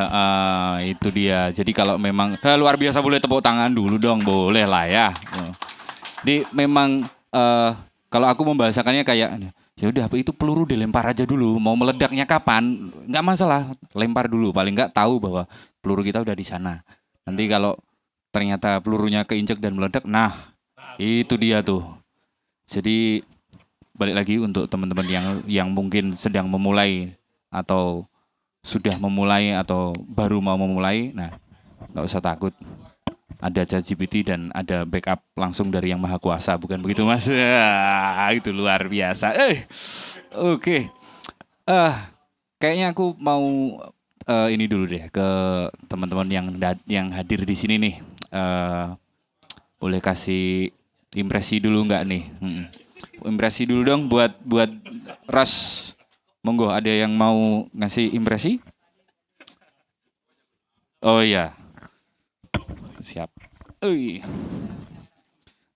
B: itu dia. Jadi kalau memang luar biasa, boleh tepuk tangan dulu dong, boleh lah ya. Jadi memang kalau aku membahasakannya kayak ya udah itu peluru dilempar aja dulu, mau meledaknya kapan nggak masalah, lempar dulu, paling nggak tahu bahwa peluru kita udah di sana. Nanti kalau ternyata pelurunya keinjek dan meledak, nah itu dia tuh. Jadi balik lagi untuk teman-teman yang mungkin sedang memulai atau sudah memulai atau baru mau memulai, nah nggak usah takut. Ada ChatGPT dan ada backup langsung dari Yang Maha Kuasa, bukan begitu Mas? Itu luar biasa. Oke. Kayaknya aku mau ini dulu deh ke teman-teman yang hadir di sini nih. Boleh kasih impresi dulu nggak nih? Impresi dulu dong buat Ras. Monggo, ada yang mau ngasih impresi? Oh iya. Siap.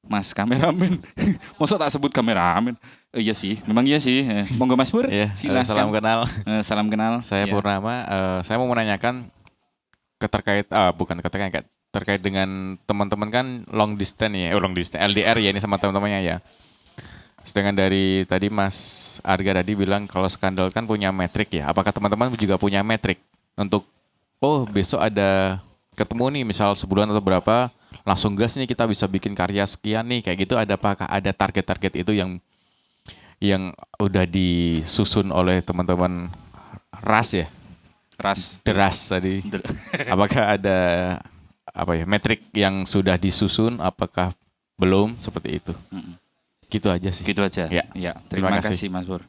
B: Mas kameramen. Masa tak sebut kameramen? Iya sih, memang iya sih. Monggo Mas Pur,
F: Ya,
B: silakan.
F: salam kenal.
B: Salam kenal.
F: Saya
B: Ya.
F: Purnama. Saya mau menanyakan terkait dengan teman-teman kan long distance LDR ya ini sama teman-temannya ya. Sedangkan dari tadi Mas Arga tadi bilang kalau skandal kan punya metrik ya. Apakah teman-teman juga punya metrik untuk besok ada ketemu nih misal sebulan atau berapa langsung gas nih kita bisa bikin karya sekian nih kayak gitu, apakah ada target-target itu yang udah disusun oleh teman-teman Ras ya? Deras tadi. Apakah ada metrik yang sudah disusun, apakah belum seperti itu? Gitu aja sih.
B: Gitu aja.
F: Ya.
B: Terima kasih Mas Pur.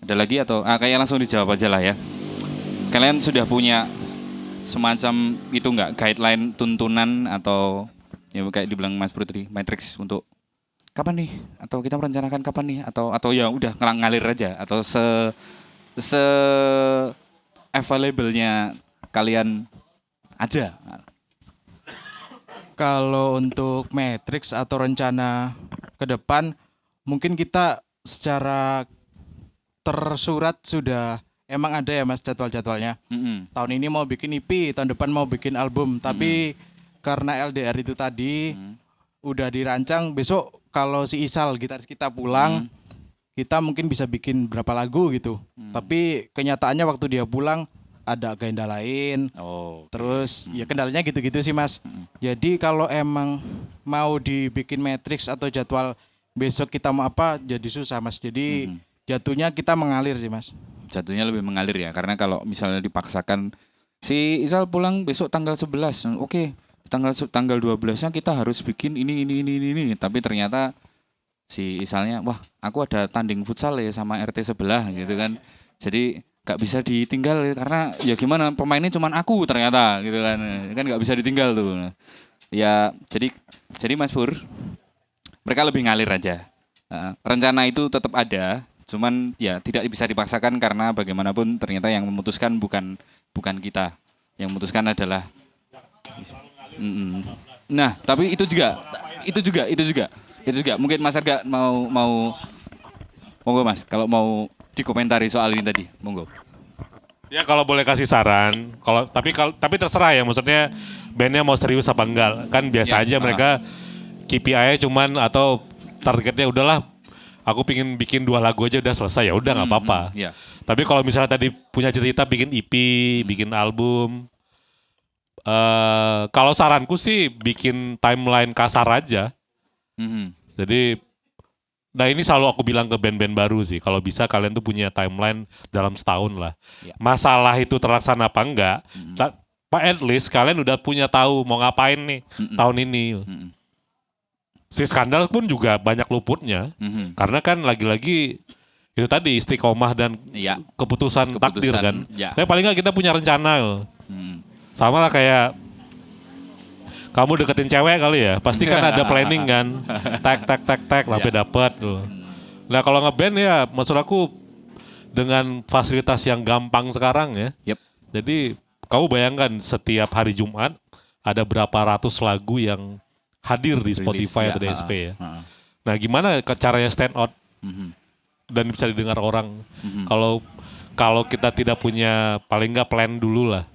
B: Ada lagi atau kayak langsung dijawab aja lah ya. Kalian sudah punya semacam itu nggak, guideline tuntunan atau ya kayak dibilang Mas Pur tadi, matrix untuk kapan nih, atau kita merencanakan kapan nih, atau ya udah ngalir aja, atau se available-nya kalian aja.
D: Kalau untuk matrix atau rencana ke depan, mungkin kita secara tersurat sudah emang ada ya Mas jadwal-jadwalnya. Tahun ini mau bikin EP, tahun depan mau bikin album. Tapi karena LDR itu tadi udah dirancang, besok kalau si Isal gitaris kita pulang, kita mungkin bisa bikin berapa lagu gitu. Tapi kenyataannya waktu dia pulang ada agenda lain. Terus ya kendalanya gitu-gitu sih Mas. Jadi kalau emang mau dibikin matrix atau jadwal besok kita mau apa jadi susah Mas. Jadi jatuhnya kita mengalir sih Mas.
B: Jatuhnya lebih mengalir ya, karena kalau misalnya dipaksakan si Isal pulang besok tanggal 11, oke, tanggal 12-nya kita harus bikin ini, tapi ternyata si Isalnya, wah aku ada tanding futsal ya sama RT sebelah gitu kan, jadi gak bisa ditinggal karena ya gimana, pemainnya cuman aku ternyata gitu kan gak bisa ditinggal tuh. Ya jadi Mas Pur, mereka lebih ngalir aja. Rencana itu tetap ada, cuman ya tidak bisa dipaksakan karena bagaimanapun ternyata yang memutuskan bukan kita. Yang memutuskan adalah Nah, tapi itu juga. Mungkin Mas Arga mau monggo Mas, kalau mau dikomentari soal ini tadi, monggo.
C: Ya kalau boleh kasih saran, tapi terserah ya, maksudnya bandnya mau serius apa enggak. Kan biasa aja mereka KPI-nya cuman atau targetnya udahlah aku pingin bikin 2 lagu aja udah selesai, ya udah nggak apa-apa. Tapi kalau misalnya tadi punya cita-cita bikin EP, bikin album, kalau saranku sih bikin timeline kasar aja. Jadi, nah ini selalu aku bilang ke band-band baru sih, kalau bisa kalian tuh punya timeline dalam setahun lah. Masalah itu terlaksana apa enggak, at least kalian udah punya tahu mau ngapain nih tahun ini. Si skandal pun juga banyak luputnya, karena kan lagi-lagi itu tadi istiqomah dan keputusan takdir kan. Tapi paling nggak kita punya rencana. Sama lah kayak kamu deketin cewek kali ya, pasti kan ada planning kan, tag sampai dapat tuh. Nah kalau ngeband ya, maksud aku dengan fasilitas yang gampang sekarang ya. Jadi kamu bayangkan setiap hari Jumat ada berapa ratus lagu yang hadir di Spotify atau DSP ya. Nah gimana caranya stand out dan bisa didengar orang? Kalau kita tidak punya paling nggak plan dulu lah.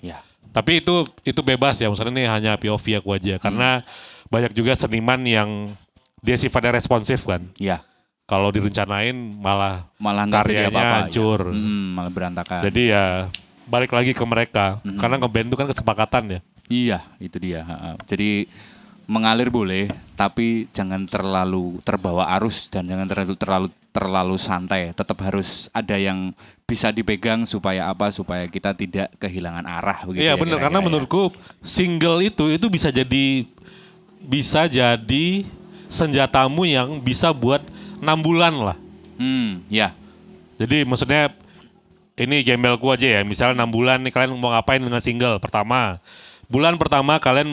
C: Tapi itu bebas ya, maksudnya ini hanya POV aku aja. Karena banyak juga seniman yang dia sifatnya responsif kan. Kalau direncanain malah
B: Malah nggak jadi
C: karyanya
B: apa-apa.
C: hancur.
B: Ya. Malah berantakan.
C: Jadi ya balik lagi ke mereka. Karena ngeband itu kan kesepakatan ya.
B: Iya, itu dia. Jadi mengalir boleh, tapi jangan terlalu terbawa arus dan jangan terlalu santai. Tetap harus ada yang bisa dipegang supaya apa? Supaya kita tidak kehilangan arah begitu.
C: Iya
B: ya,
C: benar,
B: kira-kira
C: karena
B: ya.
C: menurutku single itu bisa jadi senjatamu yang bisa buat 6 bulan lah.
B: Ya.
C: Jadi maksudnya ini gembelku aja ya, misalnya 6 bulan nih kalian mau ngapain dengan single pertama. Bulan pertama kalian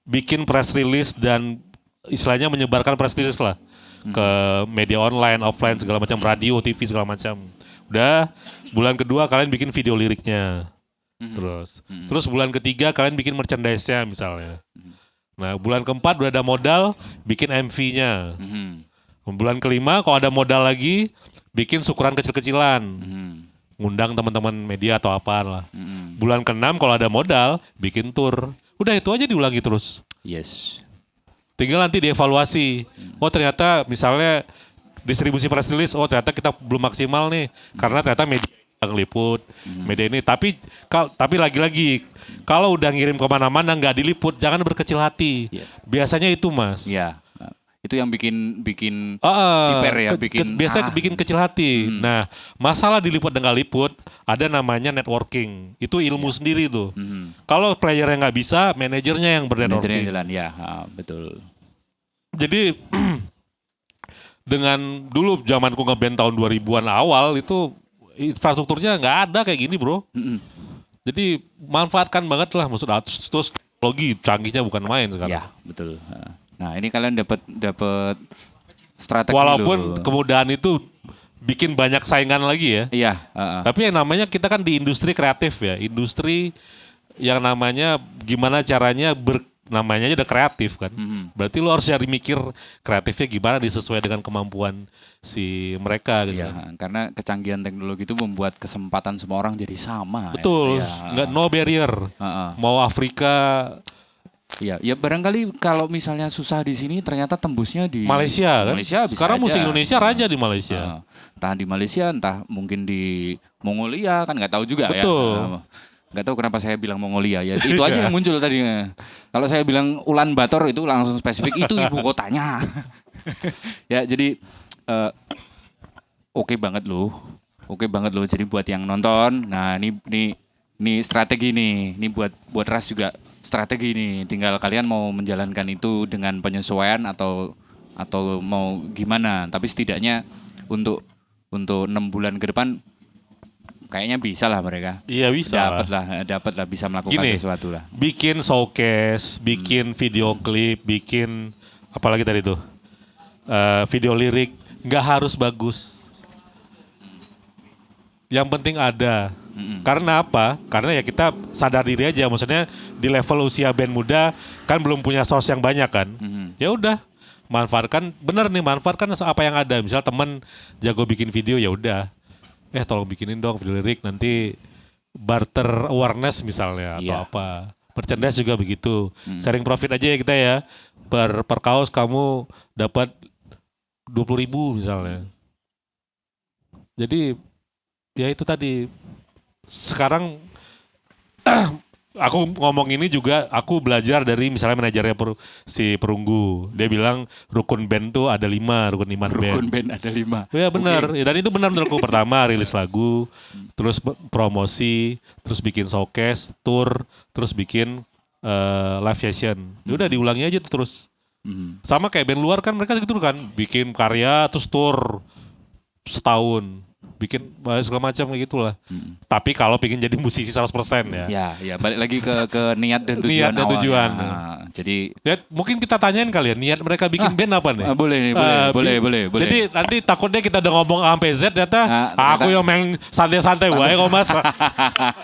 C: bikin press release dan istilahnya menyebarkan press release lah ke media online, offline, segala macam, radio, TV, segala macam. Udah, bulan kedua kalian bikin video liriknya. Terus bulan ketiga kalian bikin merchandise-nya misalnya. Nah, bulan keempat udah ada modal, bikin MV-nya. Bulan kelima kalau ada modal lagi, bikin syukuran kecil-kecilan. Ngundang teman-teman media atau apa lah. Bulan keenam kalau ada modal, bikin tour. Udah itu aja diulangi terus.
B: Yes.
C: Tinggal nanti dievaluasi. Oh ternyata misalnya distribusi press release, oh ternyata kita belum maksimal nih. Karena ternyata media yang liput, media ini. Tapi lagi-lagi, kalau udah ngirim kemana-mana nggak diliput, jangan berkecil hati.
B: Yeah.
C: Biasanya itu mas.
B: Ya. Itu yang bikin ciper ya,
C: Biasa bikin kecil hati. Nah, masalah diliput dan nggak liput, ada namanya networking. Itu ilmu sendiri tuh. Kalau playernya nggak bisa, manajernya yang
B: manajernya
C: bernetworking.
B: jalan ya, betul.
C: Jadi dengan dulu zamanku ngeband tahun 2000-an awal itu infrastrukturnya nggak ada kayak gini bro. Jadi manfaatkan banget lah maksudnya. Terus teknologi canggihnya bukan main sekarang.
B: Ya, betul. Nah, ini kalian dapat strategi
C: Walaupun
B: loh.
C: kemudahan itu bikin banyak saingan lagi ya.
B: Iya,
C: Tapi yang namanya kita kan di industri kreatif ya. Industri yang namanya gimana caranya namanya aja udah kreatif kan. Berarti lo harus cari mikir kreatifnya gimana disesuai dengan kemampuan si mereka gitu.
B: iya, karena kecanggihan teknologi itu membuat kesempatan semua orang jadi sama.
C: Betul,
B: Ya.
C: nggak no barrier. Mau Afrika,
B: Iya, ya barangkali kalau misalnya susah di sini ternyata tembusnya di
C: Malaysia kan.
B: Malaysia bisa
C: Sekarang
B: aja.
C: musik Indonesia raja di Malaysia.
B: Entah di Malaysia, entah mungkin di Mongolia, kan nggak tahu juga
C: Betul.
B: ya. Nggak tahu kenapa saya bilang Mongolia ya. Itu aja yang muncul tadi. Kalau saya bilang Ulan Bator itu langsung spesifik itu ibu kotanya. Ya jadi oke banget loh. Oke banget loh. Jadi buat yang nonton, nah ini strategi nih. Ini buat Ras juga strategi nih. Tinggal kalian mau menjalankan itu dengan penyesuaian atau mau gimana. Tapi setidaknya untuk 6 bulan ke depan kayaknya bisa lah mereka.
C: Iya bisa.
B: Dapat lah bisa melakukan
C: Gini,
B: sesuatu lah.
C: bikin showcase, bikin video klip, bikin apalagi tadi tuh video lirik, nggak harus bagus. Yang penting ada. Karena apa? Karena ya kita sadar diri aja. Maksudnya di level usia band muda kan belum punya source yang banyak kan. Ya udah, manfaatkan apa yang ada. Misal teman jago bikin video ya udah. Tolong bikinin dong video lirik, nanti barter awareness misalnya atau
B: Iya.
C: apa. Merchandise juga begitu. Sharing profit aja ya kita ya. Per kaos kamu dapat 20.000 misalnya. Jadi ya itu tadi. Sekarang aku ngomong ini juga aku belajar dari misalnya manajernya si Perunggu. Dia bilang rukun band tuh ada 5, rukun iman band.
B: Rukun band ada 5.
C: Ya benar, ya, dan itu benar menurutku. Pertama rilis lagu, terus promosi, terus bikin showcase, tour, terus bikin live session. Ya udah diulangi aja tuh terus. Sama kayak band luar kan mereka gitu kan, bikin karya terus tour setahun, bikin segala macam kayak gitulah. Tapi kalau pengen jadi musisi 100% ya.
B: Ya balik lagi ke niat dan tujuan
C: Niat dan
B: awalnya.
C: tujuan.
B: Jadi
C: Ya, mungkin kita tanyain kali ya niat mereka bikin band apa nih?
B: boleh nih, boleh.
C: Jadi nanti takutnya kita udah ngomong A sampai Z ternyata
B: ternyata-
C: aku yang main santai-santai wae kok Mas.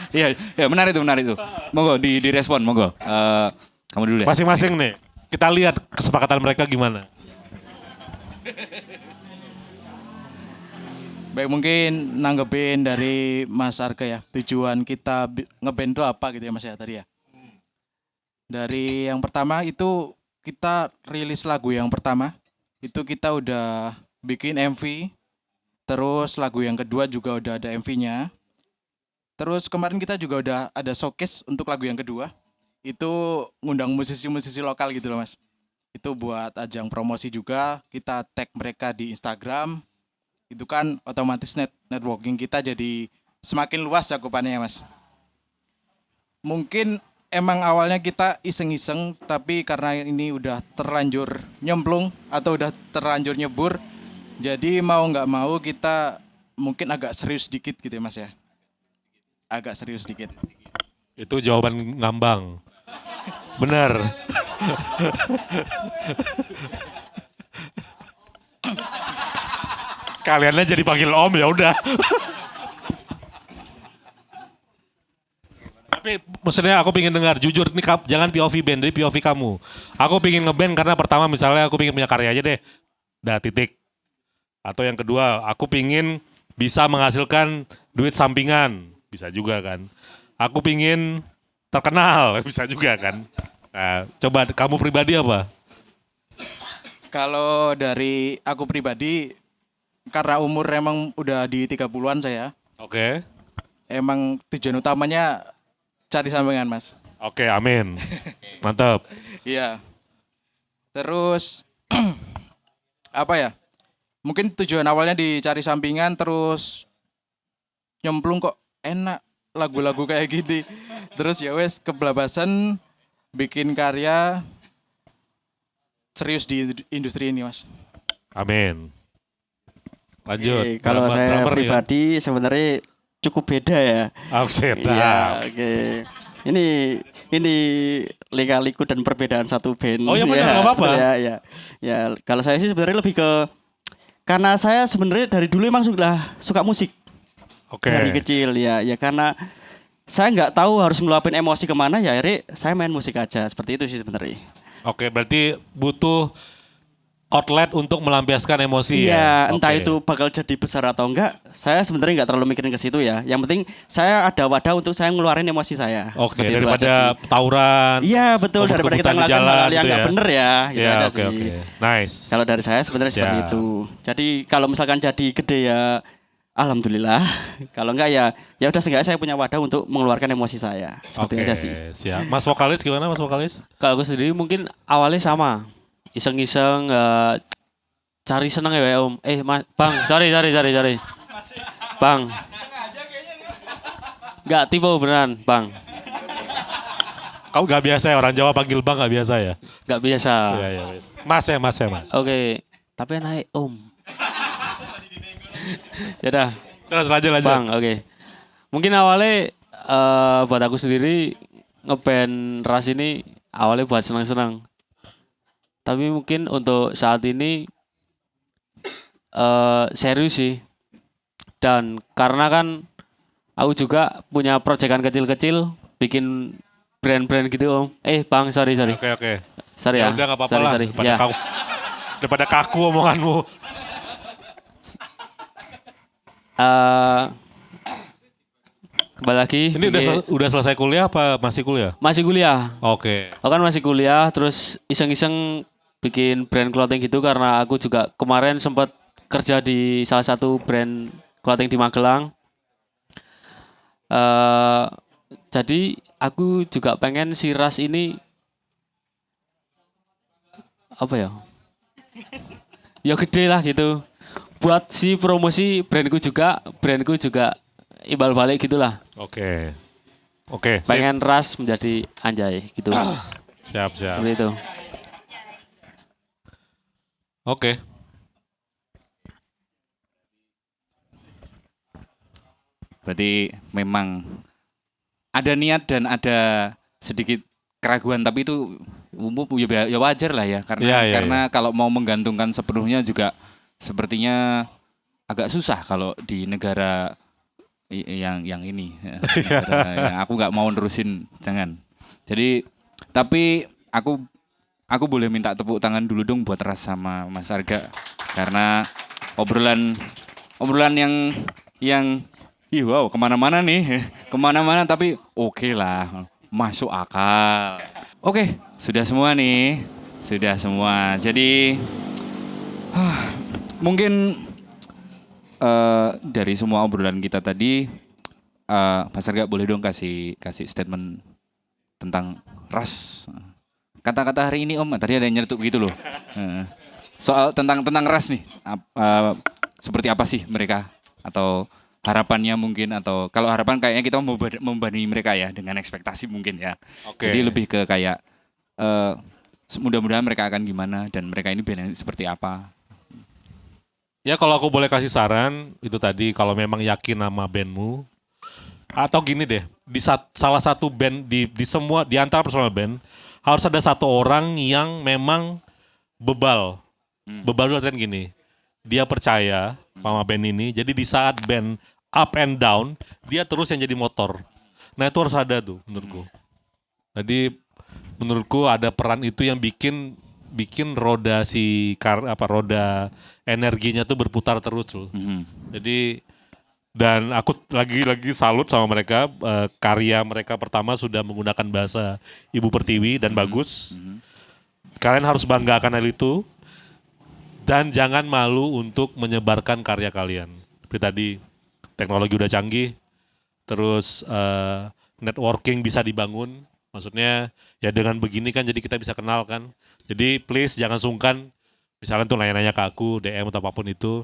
B: Iya, menarik itu. Monggo direspon, monggo. Kamu dulu ya.
C: Masing-masing nih. Kita lihat kesepakatan mereka gimana.
D: Baik, mungkin nanggepin dari Mas Arga ya. Tujuan kita ngeband itu apa gitu ya Mas ya tadi ya. Dari yang pertama itu kita rilis lagu yang pertama itu kita udah bikin MV. Terus lagu yang kedua juga udah ada MV-nya. Terus kemarin kita juga udah ada showcase untuk lagu yang kedua. Itu ngundang musisi-musisi lokal gitu loh Mas. Itu buat ajang promosi juga, kita tag mereka di Instagram. Itu kan otomatis networking kita jadi semakin luas cakupannya ya Mas. Mungkin emang awalnya kita iseng-iseng, tapi karena ini udah terlanjur nyemplung atau udah terlanjur nyebur, jadi mau nggak mau kita mungkin agak serius dikit gitu ya Mas ya. Agak serius dikit.
C: Itu jawaban ngambang. Benar. Sekalian aja dipanggil Om ya udah. Tapi maksudnya aku pengen dengar jujur ini jangan POV band, dari POV kamu. Aku pengen ngeband karena pertama misalnya aku pengen punya karya aja deh. Dah titik. Atau yang kedua, aku pengen bisa menghasilkan duit sampingan. Bisa juga kan. Aku pengen terkenal, bisa juga kan. Nah, coba kamu pribadi apa?
D: Kalau dari aku pribadi, karena umur emang udah di 30-an saya,
C: Oke.
D: emang tujuan utamanya cari sampingan Mas.
C: Oke, amin. Mantap.
D: Iya. Terus apa ya? Mungkin tujuan awalnya dicari sampingan, terus nyemplung kok enak lagu-lagu kayak gini. Terus ya wes kebelabasan bikin karya serius di industri ini Mas.
C: Amin. Lanjut.
E: Oke, kalau
C: Drummer
E: saya
C: nih kan?
E: pribadi sebenarnya cukup beda ya.
C: Upset.
E: Iya, oke. Ini lika-liku dan perbedaan satu band.
C: Oh, ya benar, nggak apa-apa.
E: Ya. Ya, kalau saya sih sebenarnya lebih ke karena saya sebenarnya dari dulu emang suka musik.
C: Oke.
E: Dari kecil ya karena saya nggak tahu harus ngeluapin emosi kemana ya akhirnya saya main musik aja seperti itu sih sebenarnya.
C: Oke, berarti butuh outlet untuk melampiaskan emosi
E: Iya,
C: ya.
E: entah
C: Oke.
E: itu bakal jadi besar atau enggak, saya sebenarnya nggak terlalu mikirin ke situ ya. Yang penting saya ada wadah untuk saya ngeluarin emosi saya.
C: Oke,
E: Seperti itu aja
C: daripada
E: sih.
C: tauran.
E: Iya betul, daripada kita
C: kebut-kebutan di
E: ngelakuin
C: jalan
E: hal yang
C: gitu
E: nggak
C: ya.
E: bener ya, gitu
C: Iya,
E: aja
C: oke
E: sih.
C: oke. Nice.
E: Kalau dari saya sebenarnya seperti
C: Siap.
E: itu. Jadi kalau misalkan jadi gede ya, alhamdulillah. Kalau enggak ya udah seenggaknya saya punya wadah untuk mengeluarkan emosi saya. Seperti
C: Oke,
E: aja sih.
C: siap. Mas vokalis gimana Mas vokalis?
A: Kalau aku sendiri mungkin awalnya sama. Iseng-iseng cari seneng ya Om. Bang, sorry. Bang. Enggak tipe beneran, Bang.
C: Kamu gak biasa ya orang Jawa panggil Bang gak biasa ya?
A: Enggak biasa.
C: Iya, iya. Mas ya Mas.
A: Oke, tapi naik Om. Ya dah,
C: Terus lanjut.
A: Bang, oke. Mungkin awalnya buat aku sendiri ngeband Ras ini awalnya buat senang-senang. Tapi mungkin untuk saat ini serius sih. Dan karena kan aku juga punya proyekan kecil-kecil bikin brand-brand gitu Om. Bang, sorry.
C: Oke.
A: Sorry ya.
C: Udah gak apa-apa lah.
A: Sorry.
C: Daripada,
A: Ya.
C: daripada kaku omonganmu.
A: Kembali lagi.
C: Ini udah selesai kuliah apa masih kuliah?
A: Masih kuliah.
C: Oke.
A: Aku kan masih kuliah, terus iseng-iseng bikin brand clothing gitu karena aku juga kemarin sempat kerja di salah satu brand clothing di Magelang. Jadi aku juga pengen si Ras ini apa ya? Ya gede lah gitu. Buat si promosi brandku juga imbal balik gitulah.
C: Oke. Sip.
A: Pengen Ras menjadi anjay gitu.
C: Siap.
A: Seperti itu.
C: Oke.
B: Berarti memang ada niat dan ada sedikit keraguan, tapi itu umum ya wajar lah ya karena
C: Iya.
B: kalau mau menggantungkan sepenuhnya juga sepertinya agak susah kalau di negara yang ini ya. Negara yang aku nggak mau nerusin, jangan. Jadi tapi aku boleh minta tepuk tangan dulu dong buat Ras sama Mas Arga karena obrolan yang wow kemana-mana nih tapi oke lah, masuk akal. Oke, sudah semua nih, jadi mungkin dari semua obrolan kita tadi, Mas Arga boleh dong kasih statement tentang ras. Kata-kata hari ini Om, tadi ada yang nyeletuk gitu loh. Soal tentang ras nih, seperti apa sih mereka atau harapannya mungkin, atau kalau harapan kayaknya kita membanding mereka ya dengan ekspektasi mungkin ya.
C: Oke.
B: Jadi lebih ke kayak mudah-mudahan mereka akan gimana dan mereka ini band yang seperti apa.
C: Ya kalau aku boleh kasih saran, itu tadi kalau memang yakin sama bandmu, atau gini deh, salah satu band di semua di antara personal band harus ada satu orang yang memang bebal. Bebal itu artinya gini, dia percaya sama band ini, jadi di saat band up and down, dia terus yang jadi motor. Nah itu harus ada tuh menurutku. Jadi menurutku ada peran itu yang bikin roda roda energinya tuh berputar terus loh. Jadi dan aku lagi salut sama mereka, karya mereka pertama sudah menggunakan bahasa Ibu Pertiwi dan bagus. Kalian harus bangga akan hal itu dan jangan malu untuk menyebarkan karya kalian. Seperti tadi teknologi udah canggih, terus networking bisa dibangun. Maksudnya ya dengan begini kan jadi kita bisa kenal kan. Jadi please jangan sungkan, misalnya tuh nanya-nanya ke aku, DM atau apapun itu.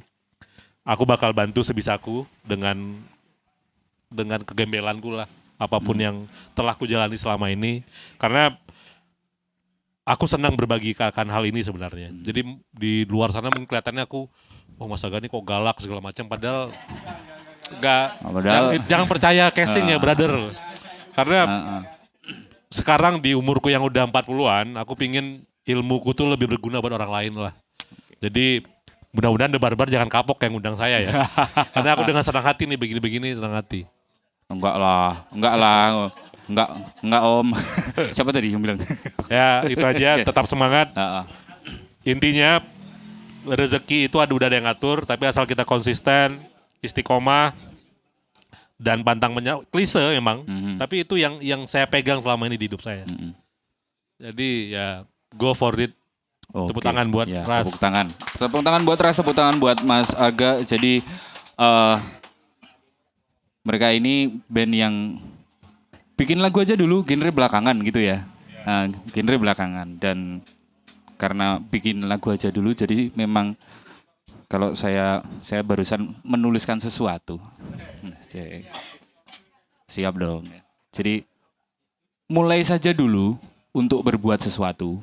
C: Aku bakal bantu sebisaku dengan kegembelanku lah, apapun yang telah ku jalani selama ini. Karena aku senang berbagi akan hal ini sebenarnya. Jadi di luar sana mungkin kelihatannya aku, Mas Aga ini kok galak segala macam, padahal jangan percaya casing ya brother. Karena sekarang di umurku yang udah 40-an, aku pingin ilmuku tuh lebih berguna buat orang lain lah. Jadi mudah-mudahan debar-debar jangan kapok yang undang saya ya. Karena aku dengan senang hati nih, begini-begini senang hati.
B: Enggak Om. Siapa tadi yang bilang?
C: Ya itu aja, tetap semangat. Intinya rezeki itu udah ada yang ngatur, tapi asal kita konsisten, istiqomah, dan pantang menyerah. Klise emang, tapi itu yang saya pegang selama ini di hidup saya. Jadi ya go for it. Tepuk tangan buat Ras.
B: Tepuk tangan buat Ras, tepuk tangan buat Mas Aga. Jadi mereka ini band yang bikin lagu aja dulu, genre belakangan gitu ya. Genre belakangan, dan karena bikin lagu aja dulu, jadi memang kalau saya barusan menuliskan sesuatu. Siap dong. Jadi mulai saja dulu untuk berbuat sesuatu.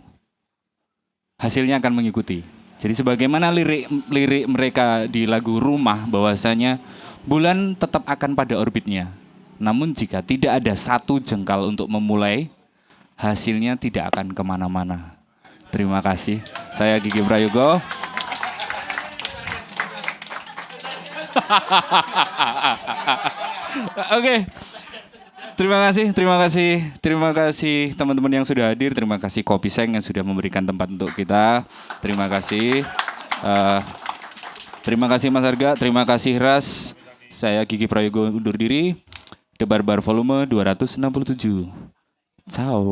B: Hasilnya akan mengikuti. Jadi sebagaimana lirik mereka di lagu Rumah, bahwasanya bulan tetap akan pada orbitnya. Namun jika tidak ada satu jengkal untuk memulai, hasilnya tidak akan kemana-mana. Terima kasih. Saya Gigi Prayogo. Oke. Terima kasih teman-teman yang sudah hadir. Terima kasih Kopi Seng yang sudah memberikan tempat untuk kita. Terima kasih. Terima kasih Mas Arga. Terima kasih Ras. Saya Gigi Prayogo undur diri. Debar Bar volume 267. Ciao.